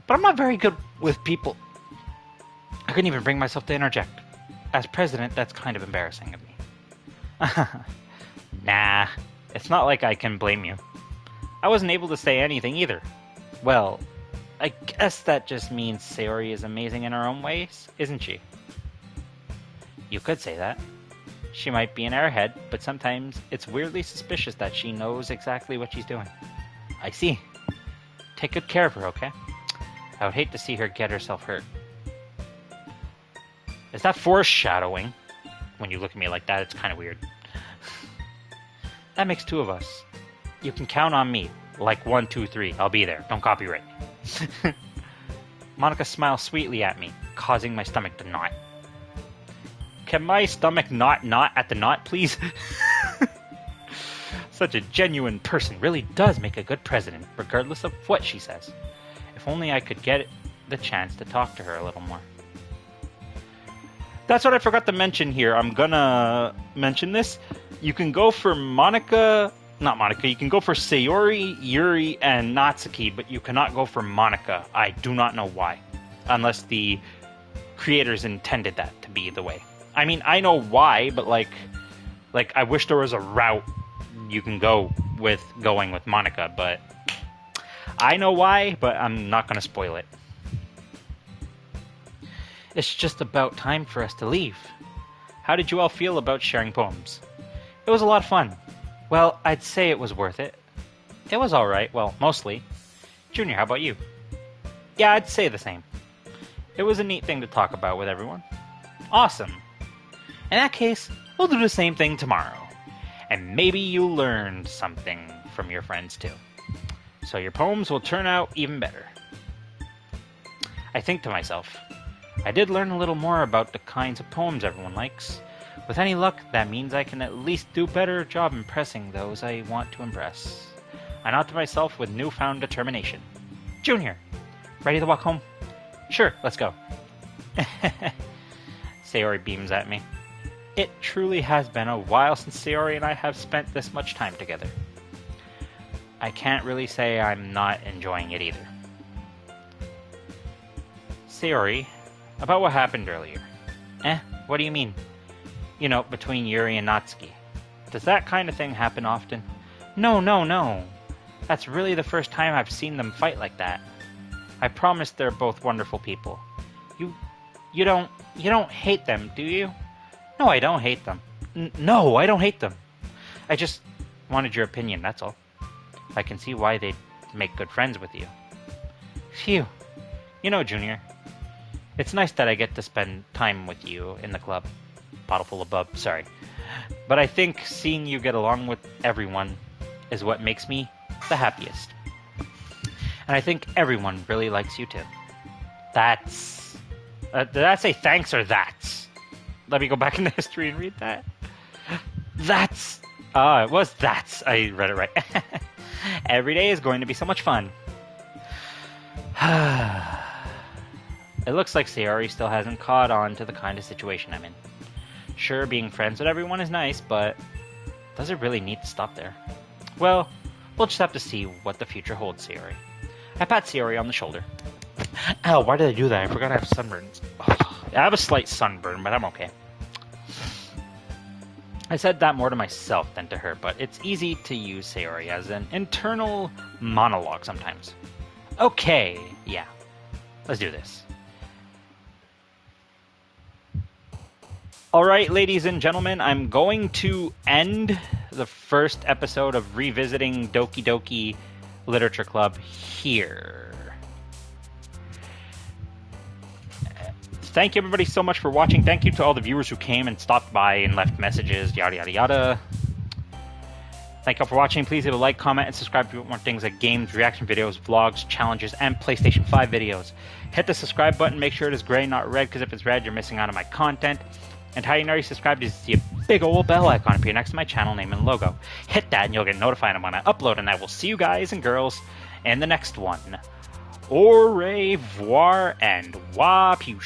but I'm not very good with people. I couldn't even bring myself to interject. As president, that's kind of embarrassing of me. Nah, it's not like I can blame you. I wasn't able to say anything either. Well, I guess that just means Sayori is amazing in her own ways, isn't she? You could say that. She might be an airhead, but sometimes it's weirdly suspicious that she knows exactly what she's doing. I see. Take good care of her, okay? I would hate to see her get herself hurt. Is that foreshadowing? When you look at me like that, it's kind of weird. That makes two of us. You can count on me. Like 1, 2, 3. I'll be there. Don't copyright me. Monica smiles sweetly at me, causing my stomach to knot. Can my stomach not at the knot, please? Such a genuine person really does make a good president, regardless of what she says. If only I could get the chance to talk to her a little more. That's what I forgot to mention here. I'm gonna mention this. You can go for you can go for Sayori, Yuri, and Natsuki, but you cannot go for Monica. I do not know why. Unless the creators intended that to be the way. I mean, I know why, but like I wish there was a route you can go with going with Monica, but I know why, but I'm not gonna spoil it. It's just about time for us to leave. How did you all feel about sharing poems? It was a lot of fun. Well, I'd say it was worth it. It was alright, well, mostly. Junior, how about you? Yeah, I'd say the same. It was a neat thing to talk about with everyone. Awesome. In that case, we'll do the same thing tomorrow. And maybe you learned something from your friends too. So your poems will turn out even better. I think to myself, I did learn a little more about the kinds of poems everyone likes. With any luck, that means I can at least do a better job impressing those I want to impress. I nod to myself with newfound determination. Junior, ready to walk home? Sure, let's go. Sayori beams at me. It truly has been a while since Sayori and I have spent this much time together. I can't really say I'm not enjoying it either. Sayori, about what happened earlier. What do you mean? You know, between Yuri and Natsuki. Does that kind of thing happen often? No. That's really the first time I've seen them fight like that. I promise they're both wonderful people. You don't hate them, do you? No, I don't hate them. No, I don't hate them. I just wanted your opinion, that's all. I can see why they'd make good friends with you. Phew. You know, Junior, it's nice that I get to spend time with you in the club. Bottle full of bub, sorry. But I think seeing you get along with everyone is what makes me the happiest. And I think everyone really likes you too. That's... did I say thanks or that's? Let me go back into history and read that. That's... it was that's. I read it right. Every day is going to be so much fun. It looks like Sayori still hasn't caught on to the kind of situation I'm in. Sure, being friends with everyone is nice, but does it really need to stop there? Well, we'll just have to see what the future holds, Sayori. I pat Sayori on the shoulder. Ow, why did I do that? I forgot I have sunburns. I have a slight sunburn, but I'm okay. I said that more to myself than to her, but it's easy to use Sayori as an internal monologue sometimes. Okay, yeah. Let's do this. Alright, ladies and gentlemen, I'm going to end the first episode of Revisiting Doki Doki Literature Club here. Thank you everybody so much for watching. Thank you to all the viewers who came and stopped by and left messages, yada yada yada. Thank you all for watching. Please leave a like, comment, and subscribe if you want more things like games, reaction videos, vlogs, challenges, and PlayStation 5 videos. Hit the subscribe button. Make sure it is gray, not red, because if it's red, you're missing out on my content. And how you know you're subscribed is see a big old bell icon appear next to my channel name and logo. Hit that and you'll get notified when I upload, and I will see you guys and girls in the next one. Au revoir and wapoosh.